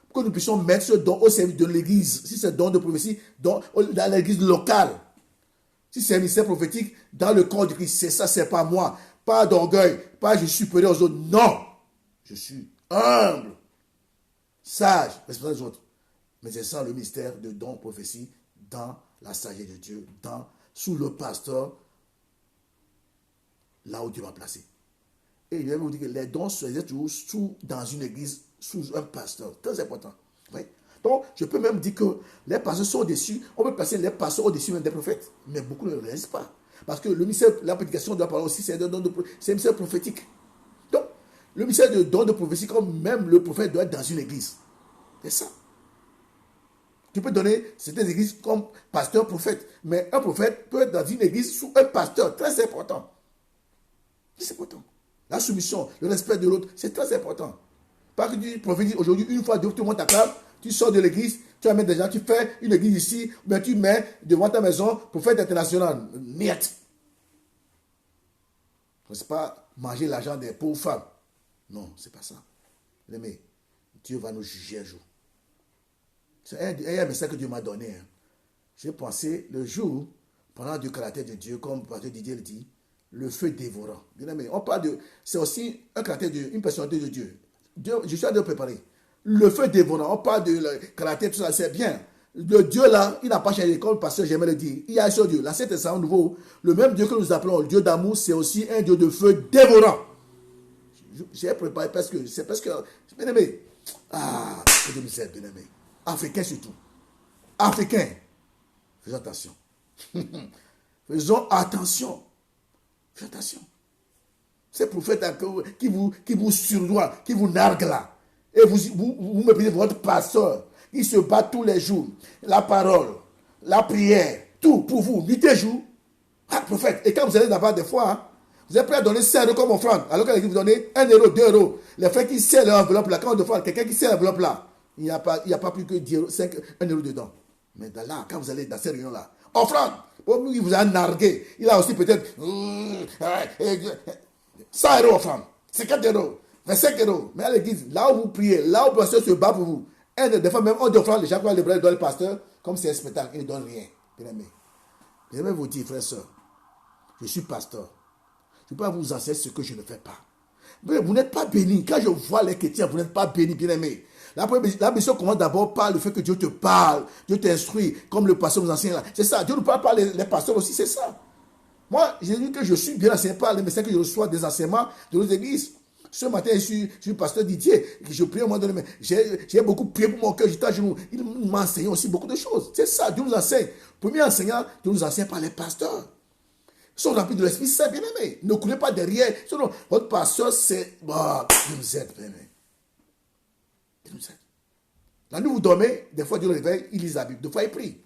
Pour que nous puissions mettre ce don au service de l'église. Si c'est don de prophétie, dans l'église locale. Si c'est un ministère prophétique, dans le corps de Christ, c'est ça, c'est pas moi. Pas d'orgueil, pas je suis supérieur aux autres. Non. Je suis humble, sage, respectueux des autres. Mais c'est ça le mystère de don prophétie dans la sagesse de Dieu, sous le pasteur, là où Dieu va placer. Et il va vous dire que les dons se exercent toujours dans une église, sous un pasteur. Très important. Oui. Donc, je peux même dire que les pasteurs sont au-dessus. On peut placer les pasteurs au-dessus même des prophètes. Mais beaucoup ne le réalisent pas. Parce que le ministère, la prédication de la parole aussi, c'est un ministère prophétique. Donc, le ministère de don de prophétie, comme même le prophète doit être dans une église. C'est ça. Tu peux donner certaines églises comme pasteur, prophète. Mais un prophète peut être dans une église sous un pasteur. Très important. C'est important. La soumission, le respect de l'autre, c'est très important. Pas que tu prophétises aujourd'hui, une fois, deux, tout le monde t'acclame, tu sors de l'église, tu amènes des gens, tu fais une église ici, mais tu mets devant ta maison prophète international. Niet. Ce n'est pas manger l'argent des pauvres femmes. Non, c'est pas ça. Mais Dieu va nous juger un jour. C'est un message que Dieu m'a donné. J'ai pensé le jour, pendant du caractère de Dieu, comme le pasteur Didier le dit, le feu dévorant. Bien aimé, on parle de. C'est aussi un caractère de une personnalité de Dieu. Je suis en train de préparer. Le feu dévorant, on parle de le caractère, tout ça, c'est bien. Le Dieu là, il n'a pas changé, comme le pasteur j'aimerais le dire. Il y a un seul Dieu. La Sainte Testament nouveau, le même Dieu que nous appelons le Dieu d'amour, c'est aussi un Dieu de feu dévorant. J'ai préparé parce que, c'est parce que, bien aimé, Dieu nous aide, bien aimé. Africain surtout. Africain. Faisons attention. Faisons attention. Faites attention. Ces prophètes qui vous surdoient, qui vous narguent là. Et vous méprisez votre pasteur. Il se bat tous les jours. La parole, la prière, tout pour vous, nuit et jour. Prophète. Et quand vous allez d'abord des fois, hein, vous êtes prêt à donner 5 € comme offrande. Alors que vous donnez 1 €, 2 €. Les frères qui serrent l'enveloppe là, quand on offre quelqu'un qui serre l'enveloppe là, il n'y a pas plus que 1 € dedans. Mais là, quand vous allez dans ces réunions là, offrande. Il vous a nargué. Il a aussi peut-être 100 € offrande, 50 €, 25 €. Mais à l'église, là où vous priez, là où le pasteur se bat pour vous, des fois même on dit offrande, les gens qui les bras dans le pasteur, comme c'est un spectacle, il ne donne rien. Bien aimé. Je vais vous dire, frères et sœurs, je suis pasteur. Je ne peux pas vous enseigner ce que je ne fais pas. Mais vous n'êtes pas béni. Quand je vois les chrétiens, vous n'êtes pas béni, bien aimé. La mission commence d'abord par le fait que Dieu te parle, Dieu t'instruit, comme le pasteur nous enseigne là. C'est ça. Dieu ne parle pas les pasteurs aussi, c'est ça. Moi, j'ai dit que je suis bien enseigné par les messages que je reçois des enseignements de nos églises. Ce matin, je suis pasteur Didier. Je prie au moment donné. J'ai beaucoup prié pour mon cœur. J'étais à genoux. Il m'a enseigné aussi beaucoup de choses. C'est ça. Dieu nous enseigne. Premier enseignant, Dieu nous enseigne par les pasteurs. Ils sont remplis de l'Esprit Saint, bien aimé. Ne coulez pas derrière. Sinon, votre pasteur, c'est. Dieu nous aide, bien aimé. Dieu nous aide. La nuit, vous dormez. Des fois, Dieu le réveille. Il lit la Bible. Des fois, il prie.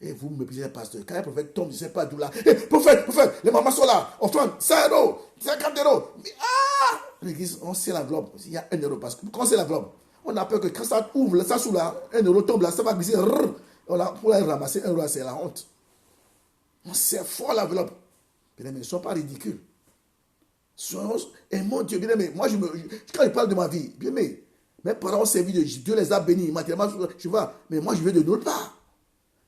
Et vous méprisez le pasteur. Quand un prophète tombe, je ne sais pas d'où là. Prophète, les mamans sont là. Offrande, 100 €, 50 €. L'église, on sait l'enveloppe. Il y a 1 € parce que quand c'est l'enveloppe, on a peur que quand ça ouvre, ça sous là, 1 € tombe là, ça va glisser. Pour aller ramasser 1 €, c'est la honte. On sait fort l'enveloppe. Bien aimé, ne sois pas ridicule. Et mon Dieu, bien aimé, moi, quand je parle de ma vie, bien aimé, mes parents ont servi de Dieu, les a bénis. Matériellement, je vois, mais moi, je viens de nulle part.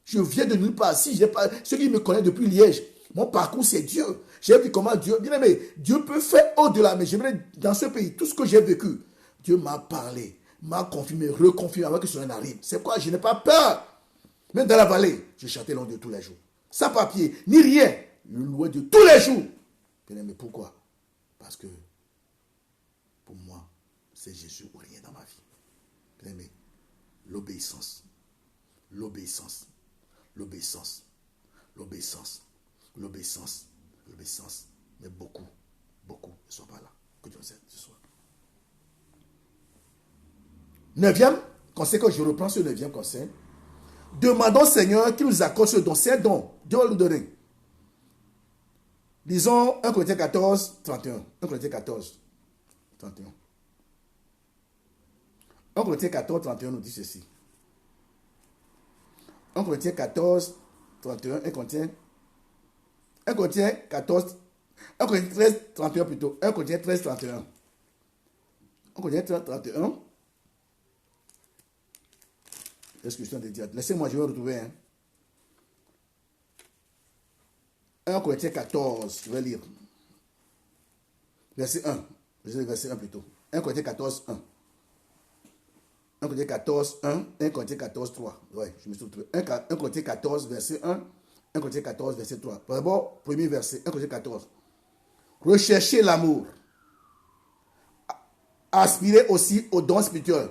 Je viens de nulle part. Si j'ai pas, ceux qui me connaissent depuis Liège, mon parcours, c'est Dieu. J'ai vu comment Dieu, bien aimé, Dieu peut faire au-delà. Mais j'aimerais, dans ce pays, tout ce que j'ai vécu, Dieu m'a parlé, m'a confirmé, reconfirmé avant que cela n'arrive. C'est quoi? Je n'ai pas peur. Même dans la vallée, je chantais l'on de tous les jours. Sans papier, ni rien. Je louais Dieu tous les jours. Bien aimé, pourquoi? Parce que, pour moi, c'est Jésus ou rien dans ma vie. Bien aimé, l'obéissance. L'obéissance. L'obéissance, l'obéissance, l'obéissance, l'obéissance. Mais beaucoup ne sont pas là. Que Dieu nous aide ce soir. 9e conseil, que je reprends ce 9e conseil. Demandons au Seigneur qu'il nous accorde ce don. C'est un don. Dieu va nous donner. Lisons 1 Corinthiens 14, 31. 1 Corinthiens 14, 31. 1 Corinthiens 14, 31 nous dit ceci. 1 Corinthiens 14, 31, 1 Corinthiens 14, 1 Corinthiens 13, 31 plutôt, 1 Corinthiens 13, 31. 1 Corinthiens 13, 31. Est-ce que je suis en train de dire? Laissez-moi, je vais retrouver. 1 Corinthiens 14, je vais lire. Verset 1. Verset 1 plutôt. 1 Corinthiens 14, 1. 1 Corinthiens 14, 1, 1 Corinthiens 14, 3. Ouais, je me suis trouvé. 1 Corinthiens 14, verset 1, 1 Corinthiens 14, verset 3. D'abord, premier verset, 1 Corinthiens 14. Recherchez l'amour. Aspirez aussi au don spirituel,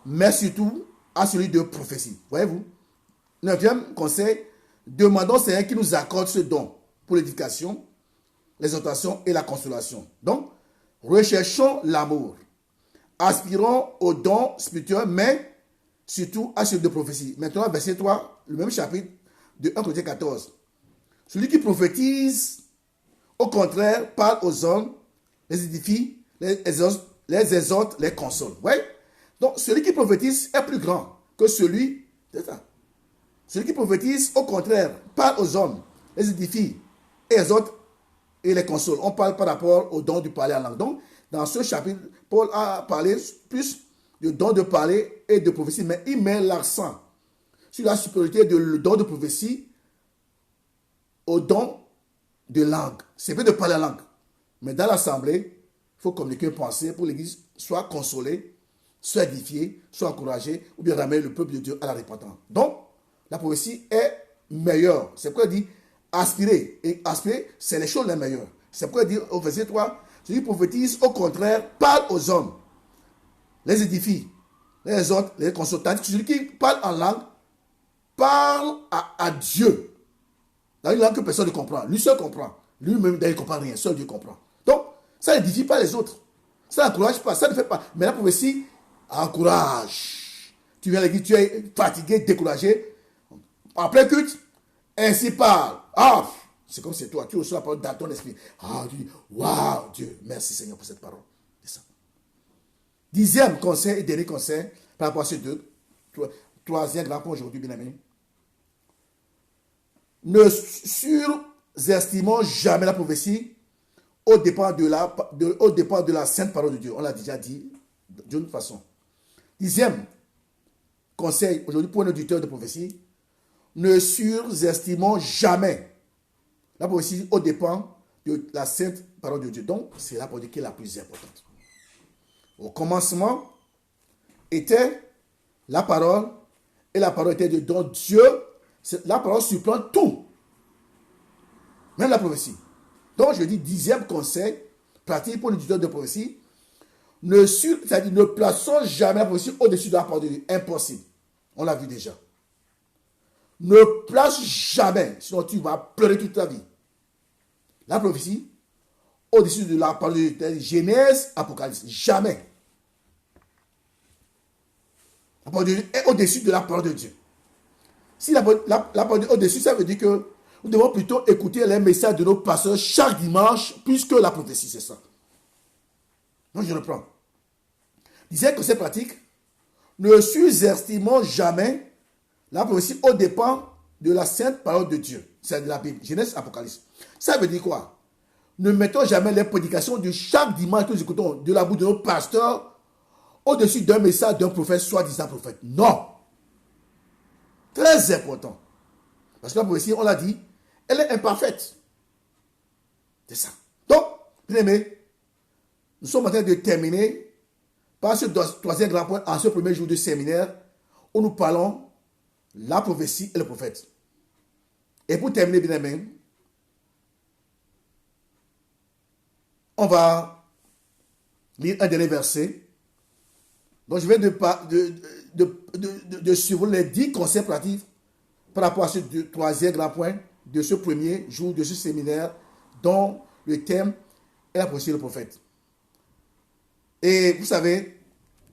mais surtout à celui de prophétie. Voyez-vous? 9e conseil, demandons au Seigneur qui nous accorde ce don pour l'éducation, l'exhortation et la consolation. Donc, recherchons l'amour. Aspirons au don spirituel, mais surtout à celui de prophétie. Maintenant, verset 3, le même chapitre de 1 Corinthiens 14. Celui qui prophétise, au contraire, parle aux hommes, les édifie, les exhorte, les console. Oui? Donc, celui qui prophétise est plus grand que celui... C'est ça. Celui qui prophétise, au contraire, parle aux hommes, les édifie, exhorte et les console. On parle par rapport au don du parler en langue. Donc, dans ce chapitre, Paul a parlé plus du don de parler et de prophétie, mais il met l'accent sur la supériorité du don de prophétie au don de langue. C'est bien de parler en langue, mais dans l'assemblée, il faut communiquer une pensée pour l'Église, soit consolée, soit édifiée, soit encouragée, ou bien ramener le peuple de Dieu à la repentance. Donc, la prophétie est meilleure. C'est pourquoi il dit aspirer. Et aspirer, c'est les choses les meilleures. C'est pourquoi il dit au verset 3, celui qui prophétise, au contraire, parle aux hommes, les édifie, les autres, les console. Tandis que celui qui parle en langue, parle à Dieu. Dans une langue que personne ne comprend. Lui seul comprend. Lui-même, il ne comprend rien. Seul Dieu comprend. Donc, ça n'édifie pas les autres. Ça n'encourage pas. Ça ne fait pas. Mais la prophétie encourage. Tu viens à l'église, tu es fatigué, découragé. En plein culte, ainsi parle. Ah, c'est comme c'est toi. Tu reçois la parole dans ton esprit. Ah, tu dis, waouh, Dieu, merci Seigneur pour cette parole. C'est ça. 10e conseil et dernier conseil par rapport à ces deux. Troisième grand point aujourd'hui, bien aimé. Ne surestimons jamais la prophétie au dépend de la sainte parole de Dieu. On l'a déjà dit d'une façon. 10e conseil aujourd'hui pour un auditeur de prophétie. Ne surestimons jamais la prophétie au dépend de la sainte parole de Dieu. Donc, c'est la parole qui est la plus importante. Au commencement était la parole, et la parole était de don. Dieu, la parole surplombe tout, même la prophétie. Donc, je dis 10e conseil, pratique pour l'éditeur de prophétie, c'est-à-dire ne plaçons jamais la prophétie au-dessus de la parole de Dieu. Impossible. On l'a vu déjà. Ne place jamais, sinon tu vas pleurer toute ta vie, la prophétie au-dessus de la parole de Dieu. Genèse, Apocalypse. Jamais. La parole de Dieu est au-dessus de la parole de Dieu. Si la parole de Dieu est au-dessus, ça veut dire que nous devons plutôt écouter les messages de nos pasteurs chaque dimanche, plus que la prophétie, c'est ça. Donc je reprends. Disait que c'est pratique. Ne surestimons jamais la prophétie au dépend de la sainte parole de Dieu. C'est de la Bible. Genèse, Apocalypse. Ça veut dire quoi? Ne mettons jamais les prédications de chaque dimanche que nous écoutons de la bouche de nos pasteurs au-dessus d'un message d'un prophète, soi-disant prophète. Non. Très important. Parce que la prophétie, on l'a dit, elle est imparfaite. C'est ça. Donc, bien aimé, nous sommes en train de terminer par ce troisième grand point en ce premier jour de séminaire où nous parlons la prophétie et le prophète. Et pour terminer, bien aimé, on va lire un dernier verset. Donc, je vais de suivre les 10 conseils pratiques par rapport à ce troisième grand point de ce premier jour de ce séminaire dont le thème est la prophétie et le prophète. Et vous savez,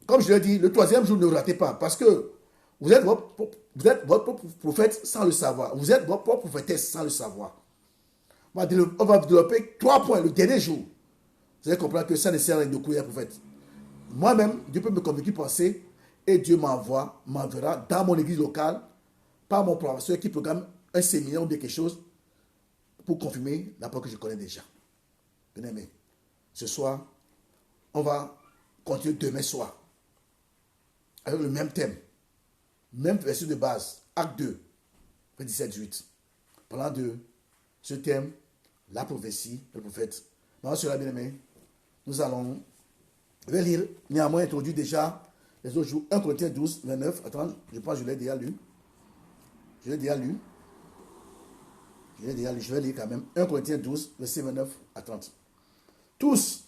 comme je l'ai dit, le troisième jour, ne ratez pas parce que vous êtes votre propre prophète sans le savoir. Vous êtes votre propre prophétesse sans le savoir. On va développer 3 points le dernier jour. Vous allez comprendre que ça ne sert à rien de courir un prophète. Moi-même, Dieu peut me convaincre de penser et Dieu m'enverra dans mon église locale par mon professeur qui programme un séminaire ou bien quelque chose pour confirmer la parole que je connais déjà. Bien aimé, ce soir, on va continuer demain soir avec le même thème, même verset de base, acte 2, 17-18. Parlant de ce thème, la prophétie, le prophète. Maintenant, cela, bien aimé, nous allons, je vais lire, néanmoins introduit déjà les autres jours, 1 Corinthiens 12, 29. Attends, je pense que je l'ai déjà lu. Je vais lire quand même. 1 Corinthiens 12, verset 29 à 30. Tous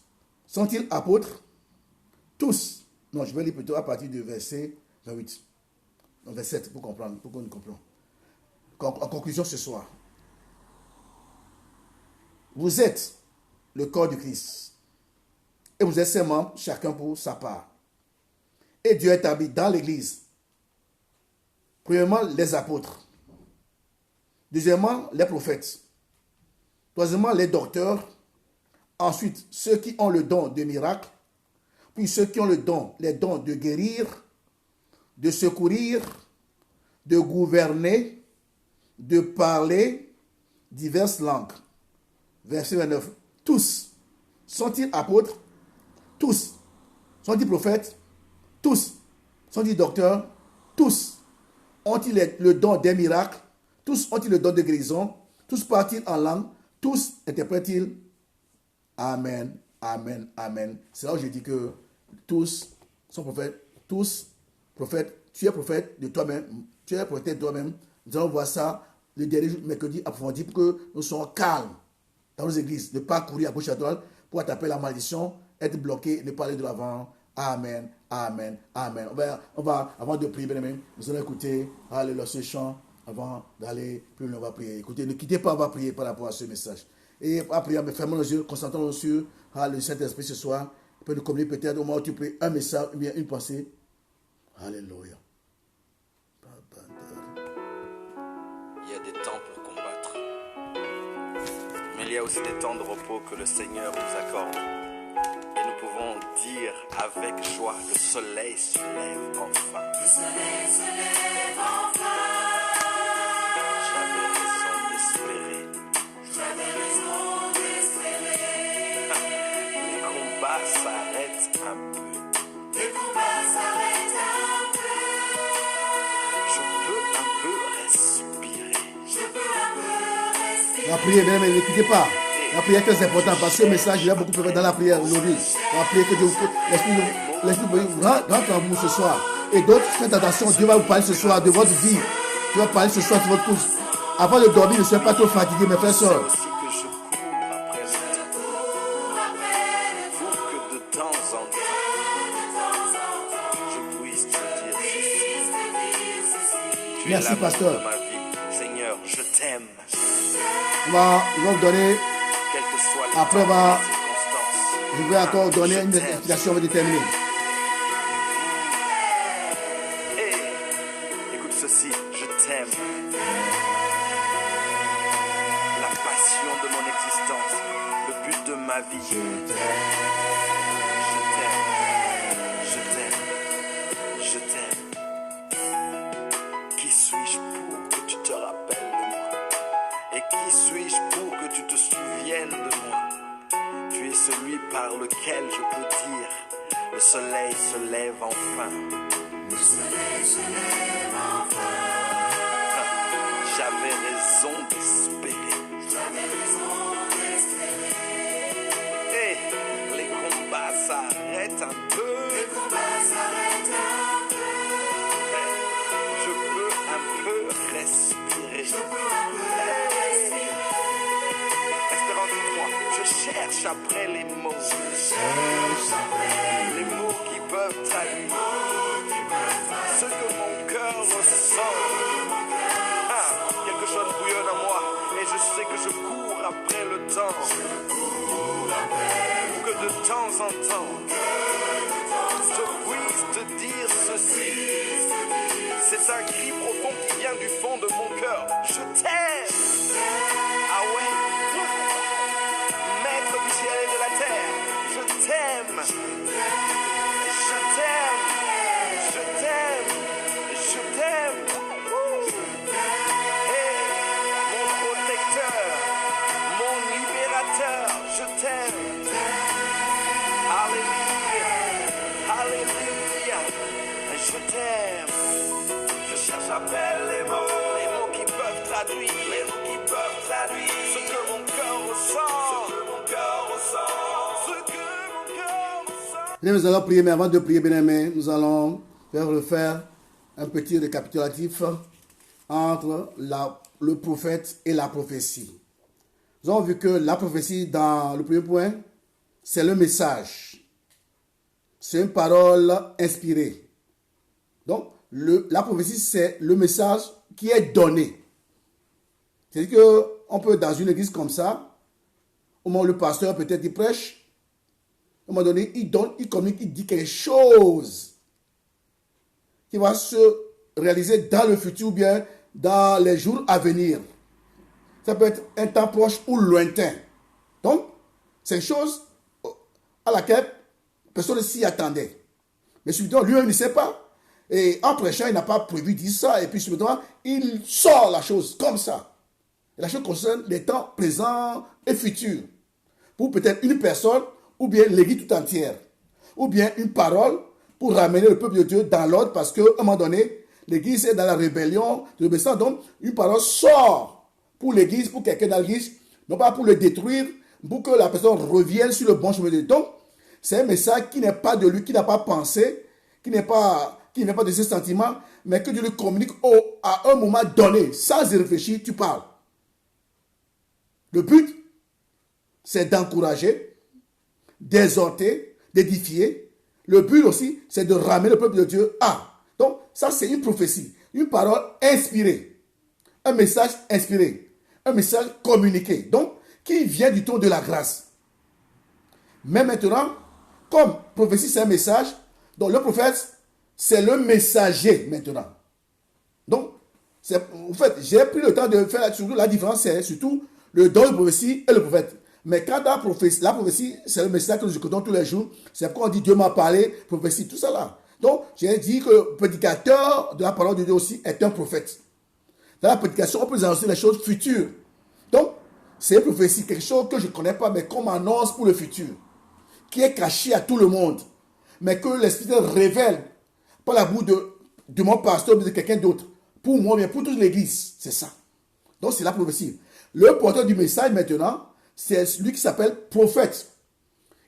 sont-ils apôtres? Tous. Non, je vais lire plutôt à partir du verset 28. Donc, verset 7, pour comprendre, pour qu'on comprenne. En conclusion ce soir. Vous êtes le corps du Christ. Et vous êtes ses membres, chacun pour sa part. Et Dieu établit dans l'Église, premièrement, les apôtres. Deuxièmement, les prophètes. Troisièmement, les docteurs. Ensuite, ceux qui ont le don de miracle. Puis ceux qui ont les dons de guérir, de secourir, de gouverner, de parler diverses langues. Verset 29. Tous sont-ils apôtres? Tous sont-ils prophètes? Tous sont-ils docteurs? Tous ont-ils le don des miracles? Tous ont-ils le don de guérison? Tous parlent-ils en langue? Tous interprètent-ils? Amen, amen, amen. C'est là où je dis que tous sont prophètes. Tous prophètes. Tu es prophète de toi-même. Tu es prophète de toi-même. Nous allons voir ça le dernier jour, mercredi approfondi, pour que nous soyons calmes dans nos églises. Ne pas courir à gauche et à droite pour attaquer la malédiction, être bloqué, ne pas aller de l'avant. Amen, amen, amen. On va avant de prier, bien aimé, nous allons écouter ce chant avant d'aller plus loin. On va prier. Écoutez, ne quittez pas, on va prier par rapport à ce message. Et après, fermons nos yeux, concentrons-nous sur le Saint-Esprit ce soir. Il peut nous communiquer peut-être au moment où tu pries un message ou bien une pensée. Alléluia. Il y a des temps pour combattre. Mais il y a aussi des temps de repos que le Seigneur nous accorde. Et nous pouvons dire avec joie, le soleil se lève enfin. Le soleil se lève enfin. J'avais raison d'espérer. J'avais raison d'espérer. Les combats s'arrêtent un peu. Les combats s'arrêtent un peu. Je peux un peu respirer. Je peux un peu respirer. La prière, bien aimé, ne quittez pas. La prière est très importante parce que ce message, il y a beaucoup plus dans la prière aujourd'hui. La prière que Dieu l'Esprit rentre en vous ce soir. Et d'autres, faites attention, Dieu va vous parler ce soir de votre vie. Dieu va parler ce soir de votre course. Avant de dormir, ne soyez pas trop fatigué, mes frères et sœurs. Aussi que je cours après le temps. Pour que de temps en temps, je puisse te dire ceci. Tu es Merci, l'amour pasteur. de ma vie. Seigneur, je t'aime. On va vous donner, Quelles que soient les Après, temps, va- les circonstances. je vais encore donner Je une t'aime. explication déterminée. Hey, écoute ceci, je t'aime. La passion de mon existence, le but de ma vie. Je t'aime. Je t'aime. Je t'aime. Qui suis-je pour que tu te rappelles de moi? Et qui suis-je pour que tu te souviennes de moi? Tu es celui par lequel je peux dire le soleil se lève enfin. Le soleil se lève enfin. J'avais raison d'espérer. J'avais raison d'espérer. Et les combats s'arrêtent un peu. Les combats s'arrêtent un peu. Je peux un peu respirer. Je peux un peu respirer. Espérance, dis-moi, je cherche après les mots. Cherche après Les mots qui peuvent traduire ce que mon cœur ressent. Ah, quelque chose bouillonne en moi et je sais que je cours après le temps. Pour que de temps en temps, je puisse te dire ceci. C'est un cri profond qui vient du fond de mon cœur. Je t'aime. Ah ouais. Maître du ciel et de la terre, je t'aime. Je t'aime. Je t'aime. Je t'aime. Hey, mon protecteur, mon libérateur, je t'aime. Alléluia. Alléluia. Je t'aime. Je cherche après les mots qui peuvent traduire, ce que mon cœur ressent, ce que mon cœur ressent. Bien, nous allons prier, mais avant de prier, bien aimé, nous allons refaire un petit récapitulatif entre le prophète et la prophétie. Nous avons vu que la prophétie, dans le premier point, c'est le message. C'est une parole inspirée. Donc, la prophétie, c'est le message qui est donné. C'est-à-dire qu'on peut, dans une église comme ça, au moment où le pasteur, peut-être, il prêche, à un moment donné, il donne, il communique, il dit quelque chose qui va se réaliser dans le futur ou bien dans les jours à venir. Ça peut être un temps proche ou lointain. Donc, c'est une chose à laquelle personne ne s'y attendait. Mais subitement, lui-même ne sait pas. Et en prêchant, il n'a pas prévu de dire ça. Et puis subitement, il sort la chose comme ça. Et la chose concerne les temps présents et futurs. Pour peut-être une personne, ou bien l'église tout entière. Ou bien une parole pour ramener le peuple de Dieu dans l'ordre. Parce qu'à un moment donné, l'église est dans la rébellion. Donc, une parole sort pour l'église, pour quelqu'un dans l'église. Non pas pour le détruire, pour que la personne revienne sur le bon chemin de Dieu. Donc, c'est un message qui n'est pas de lui, qui n'a pas pensé, qui qui ne vient pas de ses sentiments, mais que Dieu lui communique à un moment donné, sans y réfléchir, tu parles. Le but, c'est d'encourager, d'exhorter, d'édifier. Le but aussi, c'est de ramener le peuple de Dieu à. Donc, ça, c'est une prophétie, une parole inspirée, un message inspiré, un message communiqué, donc, qui vient du ton de la grâce. Mais maintenant, comme prophétie, c'est un message, donc le prophète, c'est le messager maintenant. Donc, en fait, j'ai pris le temps de faire surtout la différence, c'est surtout le don de prophétie et le prophète. Mais quand la prophétie, c'est le message que nous écoutons tous les jours. C'est pourquoi on dit Dieu m'a parlé, prophétie, tout ça là. Donc, j'ai dit que le prédicateur de la parole de Dieu aussi est un prophète. Dans la prédication, on peut annoncer les choses futures. Donc, c'est une prophétie, quelque chose que je ne connais pas, mais qu'on m'annonce pour le futur, qui est caché à tout le monde, mais que l'Esprit révèle par la bouche de mon pasteur ou de quelqu'un d'autre, pour moi, mais pour toute l'Église. C'est ça. Donc, c'est la prophétie. Le porteur du message, maintenant, c'est celui qui s'appelle prophète.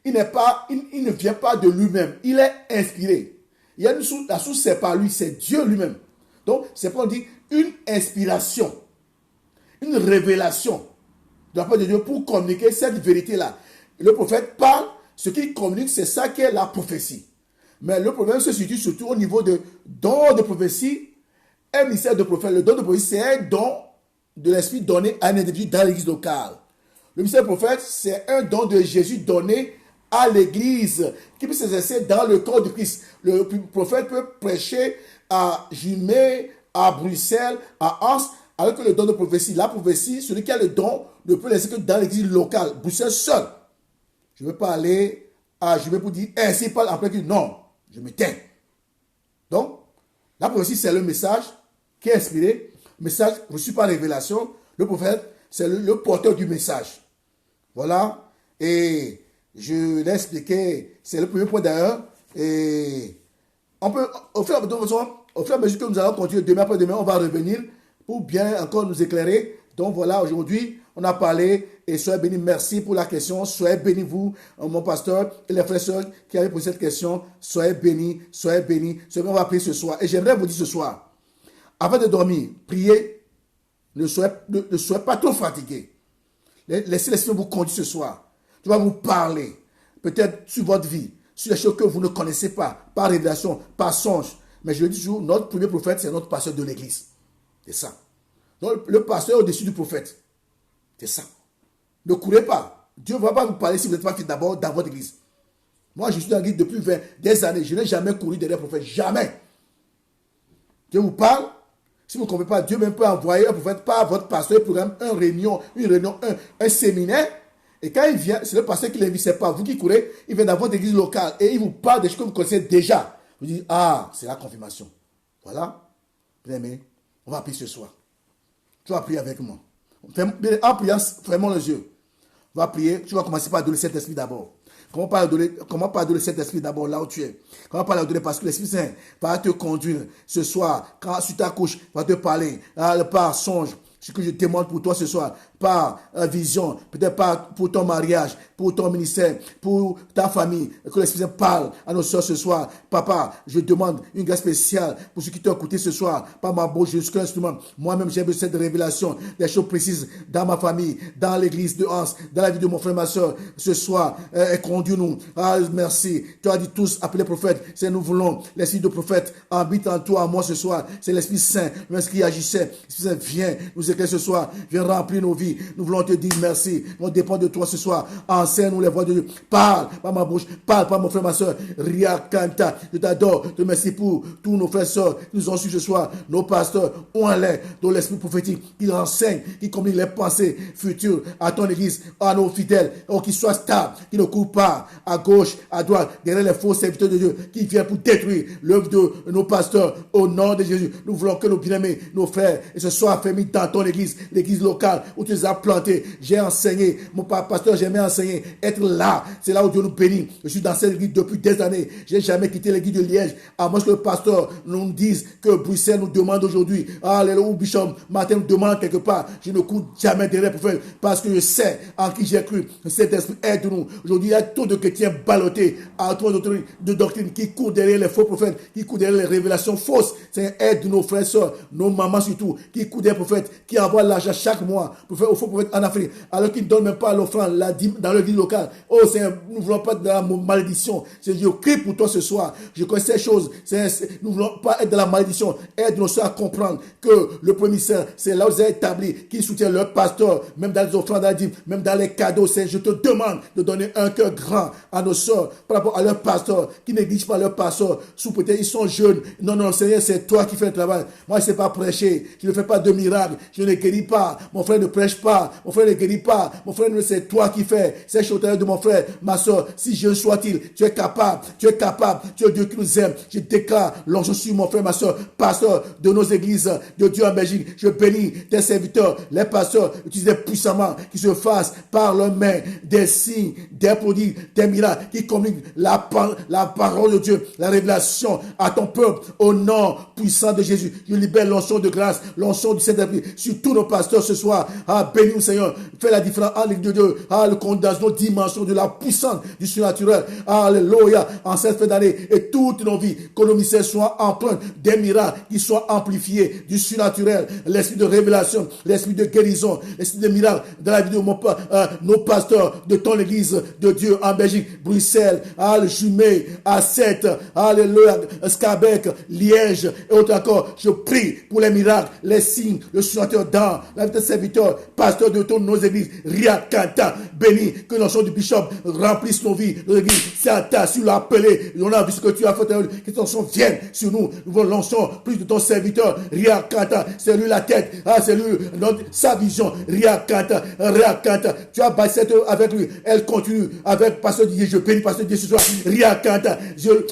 Il ne vient pas de lui-même. Il est inspiré. Il y a la source, c'est pas lui, c'est Dieu lui-même. Donc, c'est pour dire une inspiration, une révélation de la part de Dieu pour communiquer cette vérité-là. Le prophète parle, ce qu'il communique, c'est ça qui est la prophétie. Mais le problème se situe surtout au niveau de don de prophétie et ministère de prophète. Le don de prophétie, c'est un don de l'esprit donné à un individu dans l'église locale. Le ministère de prophète, c'est un don de Jésus donné à l'église qui peut s'exercer dans le corps de Christ. Le prophète peut prêcher à Jumet, à Bruxelles, à Anse, avec le don de prophétie. La prophétie, celui qui a le don ne peut laisser que dans l'église locale, Bruxelles seul. Je ne veux pas aller à Jumet pour dire, ainsi parle après que non, je me tais. Donc, la prophétie, c'est le message qui est inspiré, message reçu par révélation. Le prophète, c'est le porteur du message. Voilà. Et je l'ai expliqué, c'est le premier point d'ailleurs. Et on peut, au fur et à mesure que nous allons continuer demain après demain, on va revenir pour bien encore nous éclairer. Donc voilà, aujourd'hui, on a parlé et soyez bénis. Merci pour la question. Soyez bénis, vous, mon pasteur et les frères et sœurs qui avaient posé cette question. Soyez bénis, soyez bénis. On va prier ce soir. Et j'aimerais vous dire ce soir, avant de dormir, priez. Ne soyez pas trop fatigué. Laissez l'Esprit vous conduire ce soir. Tu vas vous parler, peut-être sur votre vie, sur les choses que vous ne connaissez pas, par révélation, par songe. Mais je le dis toujours, notre premier prophète, c'est notre pasteur de l'église. C'est ça. Donc, le pasteur est au-dessus du prophète. C'est ça. Ne courez pas. Dieu ne va pas vous parler si vous n'êtes pas fait d'abord dans votre église. Moi, je suis dans l'église depuis des années. Je n'ai jamais couru derrière le prophète. Jamais. Dieu vous parle. Si vous ne comprenez pas, Dieu même peut envoyer un prophète par votre pasteur, il programme une réunion, un séminaire. Et quand il vient, c'est le pasteur qui l'invite, c'est pas vous qui courez. Il vient dans votre église locale et il vous parle des choses que vous connaissez déjà. Vous dites, ah, c'est la confirmation. Voilà. Bien aimé, on va prier ce soir. Tu vas prier avec moi. En priant, fermons les yeux. On va prier. Tu vas commencer par donner cet esprit d'abord. Comment pas donner cet esprit d'abord là où tu es? Comment pas le donner parce que l'Esprit Saint va te conduire ce soir. Quand sur ta couche, va te parler. Par songe. Ce que je demande pour toi ce soir, par vision, peut-être pas pour ton mariage, pour ton ministère, pour ta famille, que l'Esprit Saint parle à nos soeurs ce soir. Papa, je demande une grâce spéciale pour ceux qui t'ont écouté ce soir, par ma bouche jusqu'à l'instrument. Moi-même, j'ai besoin de cette révélation, des choses précises dans ma famille, dans l'église de Hans, dans la vie de mon frère, ma soeur, ce soir, conduis-nous. Ah, merci. Tu as dit tous, appelez prophète, c'est nous voulons. L'Esprit de prophète habite en toi, en moi ce soir. C'est l'Esprit Saint, l'Esprit qui agissait. L'Esprit Saint vient nous éclaire ce soir, viens remplir nos vies. Nous voulons te dire merci. On dépend de toi ce soir. Enseigne-nous les voix de Dieu. Parle par ma bouche, parle par mon frère, ma soeur. Ria Kanta, je t'adore. Je te remercie pour tous nos frères et sœurs qui nous ont su ce soir. Nos pasteurs ont un lait dans l'esprit prophétique. Ils enseignent, qui communiquent les pensées futures à ton église, à nos fidèles, qui soient stables, qui ne courent pas à gauche, à droite, derrière les faux serviteurs de Dieu, qui viennent pour détruire l'œuvre de nos pasteurs. Au nom de Jésus, nous voulons que nos bien-aimés, nos frères, et ce soir affermis dans ton église, l'église locale, où tu les les a plantés. J'ai enseigné. Mon pasteur, j'aimais enseigner. Être là. C'est là où Dieu nous bénit. Je suis dans cette église depuis des années. Je n'ai jamais quitté l'église de Liège. À moins que le pasteur nous dise que Bruxelles nous demande aujourd'hui. Alléluia. Ou Bishop Martin nous demande quelque part. Je ne cours jamais derrière pour faire. Parce que je sais en qui j'ai cru. Cet esprit aide-nous. Aujourd'hui, il y a trop de chrétiens ballottés. À trop de doctrines qui courent derrière les faux prophètes. Qui courent derrière les révélations fausses. C'est aide nos frères et sœurs. Nos mamans surtout. Qui courent derrière les prophètes. Qui envoient l'argent chaque mois pour faire aux faux prophètes en Afrique. Alors qu'ils ne donnent même pas l'offrande dans leur vie locale. Oh Seigneur, nous ne voulons pas de la malédiction. C'est Dieu crie pour toi ce soir. Je connais ces choses. Nous ne voulons pas être dans la malédiction. Aide-nous à comprendre que le premier ministère, c'est là où ils ont établi, qui soutient leur pasteur, même dans les offrandes, même dans les cadeaux. Je te demande de donner un cœur grand à nos soeurs par rapport à leur pasteur, qui néglige pas leur pasteur. Sous peut-être ils sont jeunes. Non, Seigneur, c'est toi qui fais le travail. Moi, je ne sais pas prêcher. Je ne fais pas de miracles. Je ne guéris pas. Mon frère ne prêche pas. Mon frère ne guérit pas. Mon frère, c'est toi qui fais. C'est chose de mon frère, ma soeur, si jeune soit-il, tu es capable, tu es Dieu qui nous aime. Je déclare l'onction sur mon frère, ma soeur, pasteur de nos églises, de Dieu en Belgique. Je bénis tes serviteurs, les pasteurs, utilisés puissamment, qui se fassent par leurs mains des signes, des prodiges, des miracles, qui communiquent la parole de Dieu, la révélation à ton peuple, au nom puissant de Jésus. Je libère l'onction de grâce, l'onction du Saint-Esprit sur tous nos pasteurs ce soir. Bénis-nous, Seigneur. Fais la différence entre l'église de Dieu, le condamne nos dimensions de la puissance du surnaturel. Alléluia. En cette fin d'année et toutes nos vies, que nos mystères soient empreintes des miracles qui soient amplifiés du surnaturel. L'esprit de révélation, l'esprit de guérison, l'esprit de miracle dans la vie de nos pasteurs de ton église de Dieu en Belgique, Bruxelles, Jumet, Asset, alléluia, Schaerbeek, Liège et autres encore. Je prie pour les miracles, les signes, le surnaturel dans la vie de serviteurs, pasteurs de nos églises, Riakanta, béni, que l'onction du bishop remplisse nos vies, nos églises. C'est sur l'appelé. On a vu ce que tu as fait, que ton son vienne sur nous. Nous voulons l'onction plus de ton serviteur, Riakanta. C'est lui la tête, c'est lui sa vision, Riakanta. Tu as bâti cette œuvre avec lui. Elle continue avec Pasteur Didier. Je bénis Pasteur Didier ce soir, Riakanta.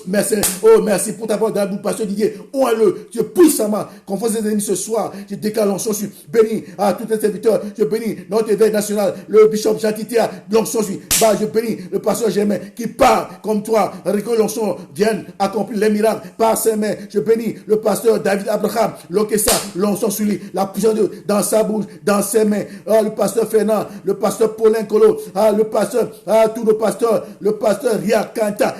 Merci, oh merci pour ta parole dans la bouche, Pasteur Didier. On-le, Dieu puissamment, qu'on fasse des ennemis ce soir. Je déclare l'onction sur béni à tous les serviteurs. Je bénis notre évêque national, le bishop Jean Titia, l'onction sur. Je bénis le pasteur Germain qui parle comme toi, que l'onction vienne accomplir les miracles par ses mains. Je bénis le pasteur David Abraham, l'Okessa, l'onction sur lui, la puissance de dans sa bouche, dans ses mains. Le pasteur Fernand, le pasteur Paulin Colo, le pasteur, tous nos pasteurs, le pasteur Ria Kanta,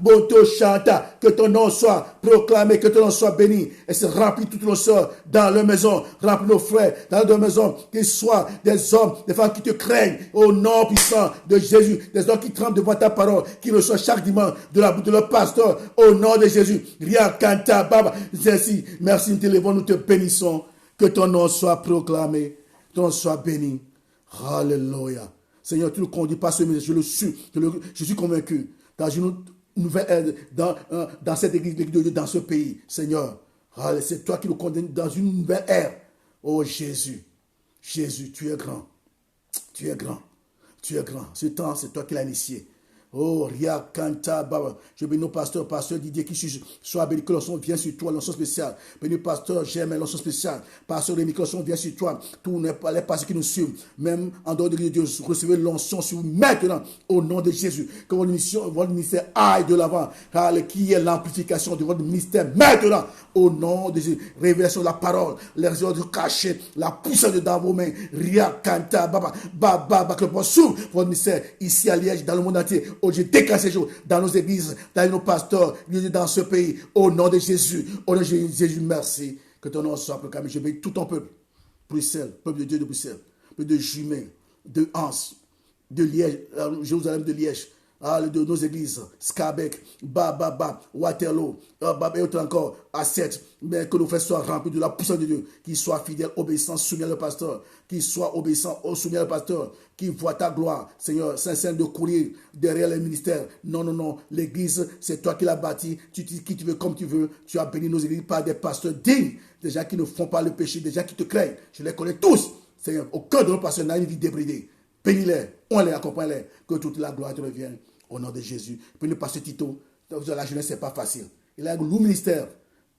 Boto Chanta, que ton nom soit proclamé, que ton nom soit béni, et se remplit toutes nos soeurs dans leur maison, remplis nos frères dans leur maison, qu'ils soient des hommes, des femmes qui te craignent, au nom puissant de Jésus, des hommes qui tremblent devant ta parole, qui reçoivent chaque dimanche de la bouche de leur pasteur, au nom de Jésus. Ria Kanta, Baba, merci, nous t'élevons, nous te bénissons, que ton nom soit proclamé, que ton nom soit béni. Alléluia. Seigneur, tu ne conduis pas ce message, je suis convaincu, dans une nouvelle, dans cette église de Dieu, dans ce pays, Seigneur, c'est toi qui nous conduis dans une nouvelle ère. Oh Jésus, tu es grand, tu es grand. Ce temps, c'est toi qui l'as initié. Oh, Ria Kanta Baba. Je bénis nos pasteurs, pasteur Didier qui soit béni, que l'onction vienne sur toi, l'onction spéciale. Béni pasteur Germain, l'onction spéciale. Pasteur Rémi, que l'onction vienne sur toi. Tous les pasteurs qui nous suivent, même en dehors de Dieu, recevez l'onction sur vous maintenant, au nom de Jésus. Que votre ministère aille de l'avant. Qui est l'amplification de votre ministère maintenant, au nom de Jésus. Révélation de la parole, les résultats du cachet, la puissance de dans vos mains. Ria Kanta Baba. Que le point s'ouvre votre ministère ici à Liège, dans le monde entier. Oh, je déclare ces jours dans nos églises, dans nos pasteurs, dans ce pays, au nom de Jésus. Au nom de Jésus, merci. Que ton nom soit proclamé. Je bénis tout ton peuple. Bruxelles, peuple de Dieu de Bruxelles, peuple de Jumet, de Anse, de Liège, Jérusalem de Liège, de nos églises, Schaerbeek, Waterloo, et autres encore, Asset, mais que nos frères soient remplis de la puissance de Dieu, qu'ils soient fidèles, obéissants, soumis à le pasteur, qu'ils soient obéissants, soumis à le pasteur, qui voient ta gloire, Seigneur, sincère de courir derrière les ministères. Non, l'église, c'est toi qui l'as bâtie, qui tu veux comme tu veux, tu as béni nos églises par des pasteurs dignes, des gens qui ne font pas le péché, des gens qui te craignent, je les connais tous, Seigneur, aucun de nos pasteurs n'a une vie débridée, bénis-les, on les accompagne-les, que toute la gloire te revienne. Au nom de Jésus. Puis le pasteur Tito, la jeunesse, ce n'est pas facile. Il a un lourd ministère.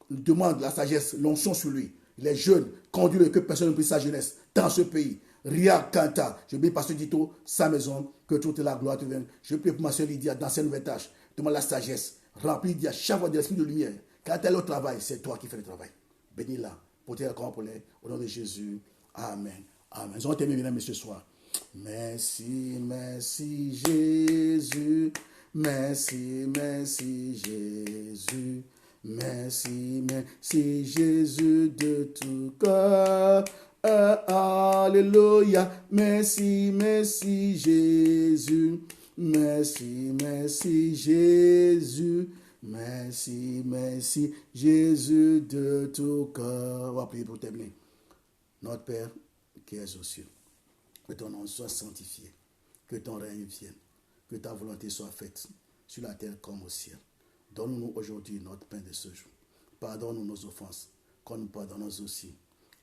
demande la sagesse, l'onction sur lui. Il est jeune, conduit-le, que personne ne brise sa jeunesse dans ce pays. Ria Kanta. Je prie Pasteur Dito, sa maison, que toute la gloire te vienne. Je prie pour ma soeur Lydia dans ses nouvelles tâches. Demande la sagesse. Remplis Lydia chaque fois de l'esprit de lumière. Quand elle est au travail, c'est toi qui fais le travail. Bénis-la. Pour-elle pour les. Au nom de Jésus. Amen. Amen. Nous allons terminer, mesdames, ce soir. Merci, merci Jésus. Merci, merci Jésus. Merci, merci Jésus de tout cœur. Alléluia. Merci, merci Jésus. Merci, merci Jésus. Merci, merci Jésus de tout cœur. On va prier pour terminer. Notre Père qui es aux cieux, que ton nom soit sanctifié, que ton règne vienne, que ta volonté soit faite sur la terre comme au ciel. Donne-nous aujourd'hui notre pain de ce jour. Pardonne-nous nos offenses, comme nous pardonnons aussi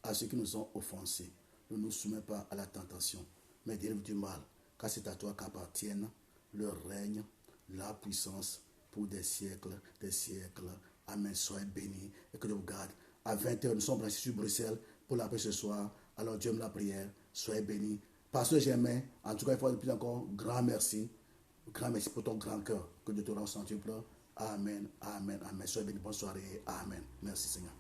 à ceux qui nous ont offensés. Ne nous soumets pas à la tentation, mais délivre du mal, car c'est à toi qu'appartiennent le règne, la puissance pour des siècles, des siècles. Amen. Soyez bénis et que Dieu vous garde. À 20h, nous sommes ici sur Bruxelles pour la paix ce soir. Alors Dieu me la prière. Soyez bénis. Pasteur Germain, en tout cas, il faut depuis encore grand merci. Grand merci pour ton grand cœur. Que Dieu te rende centuple. Amen, amen, amen. Soyez bénis. Bonne soirée. Amen. Merci Seigneur.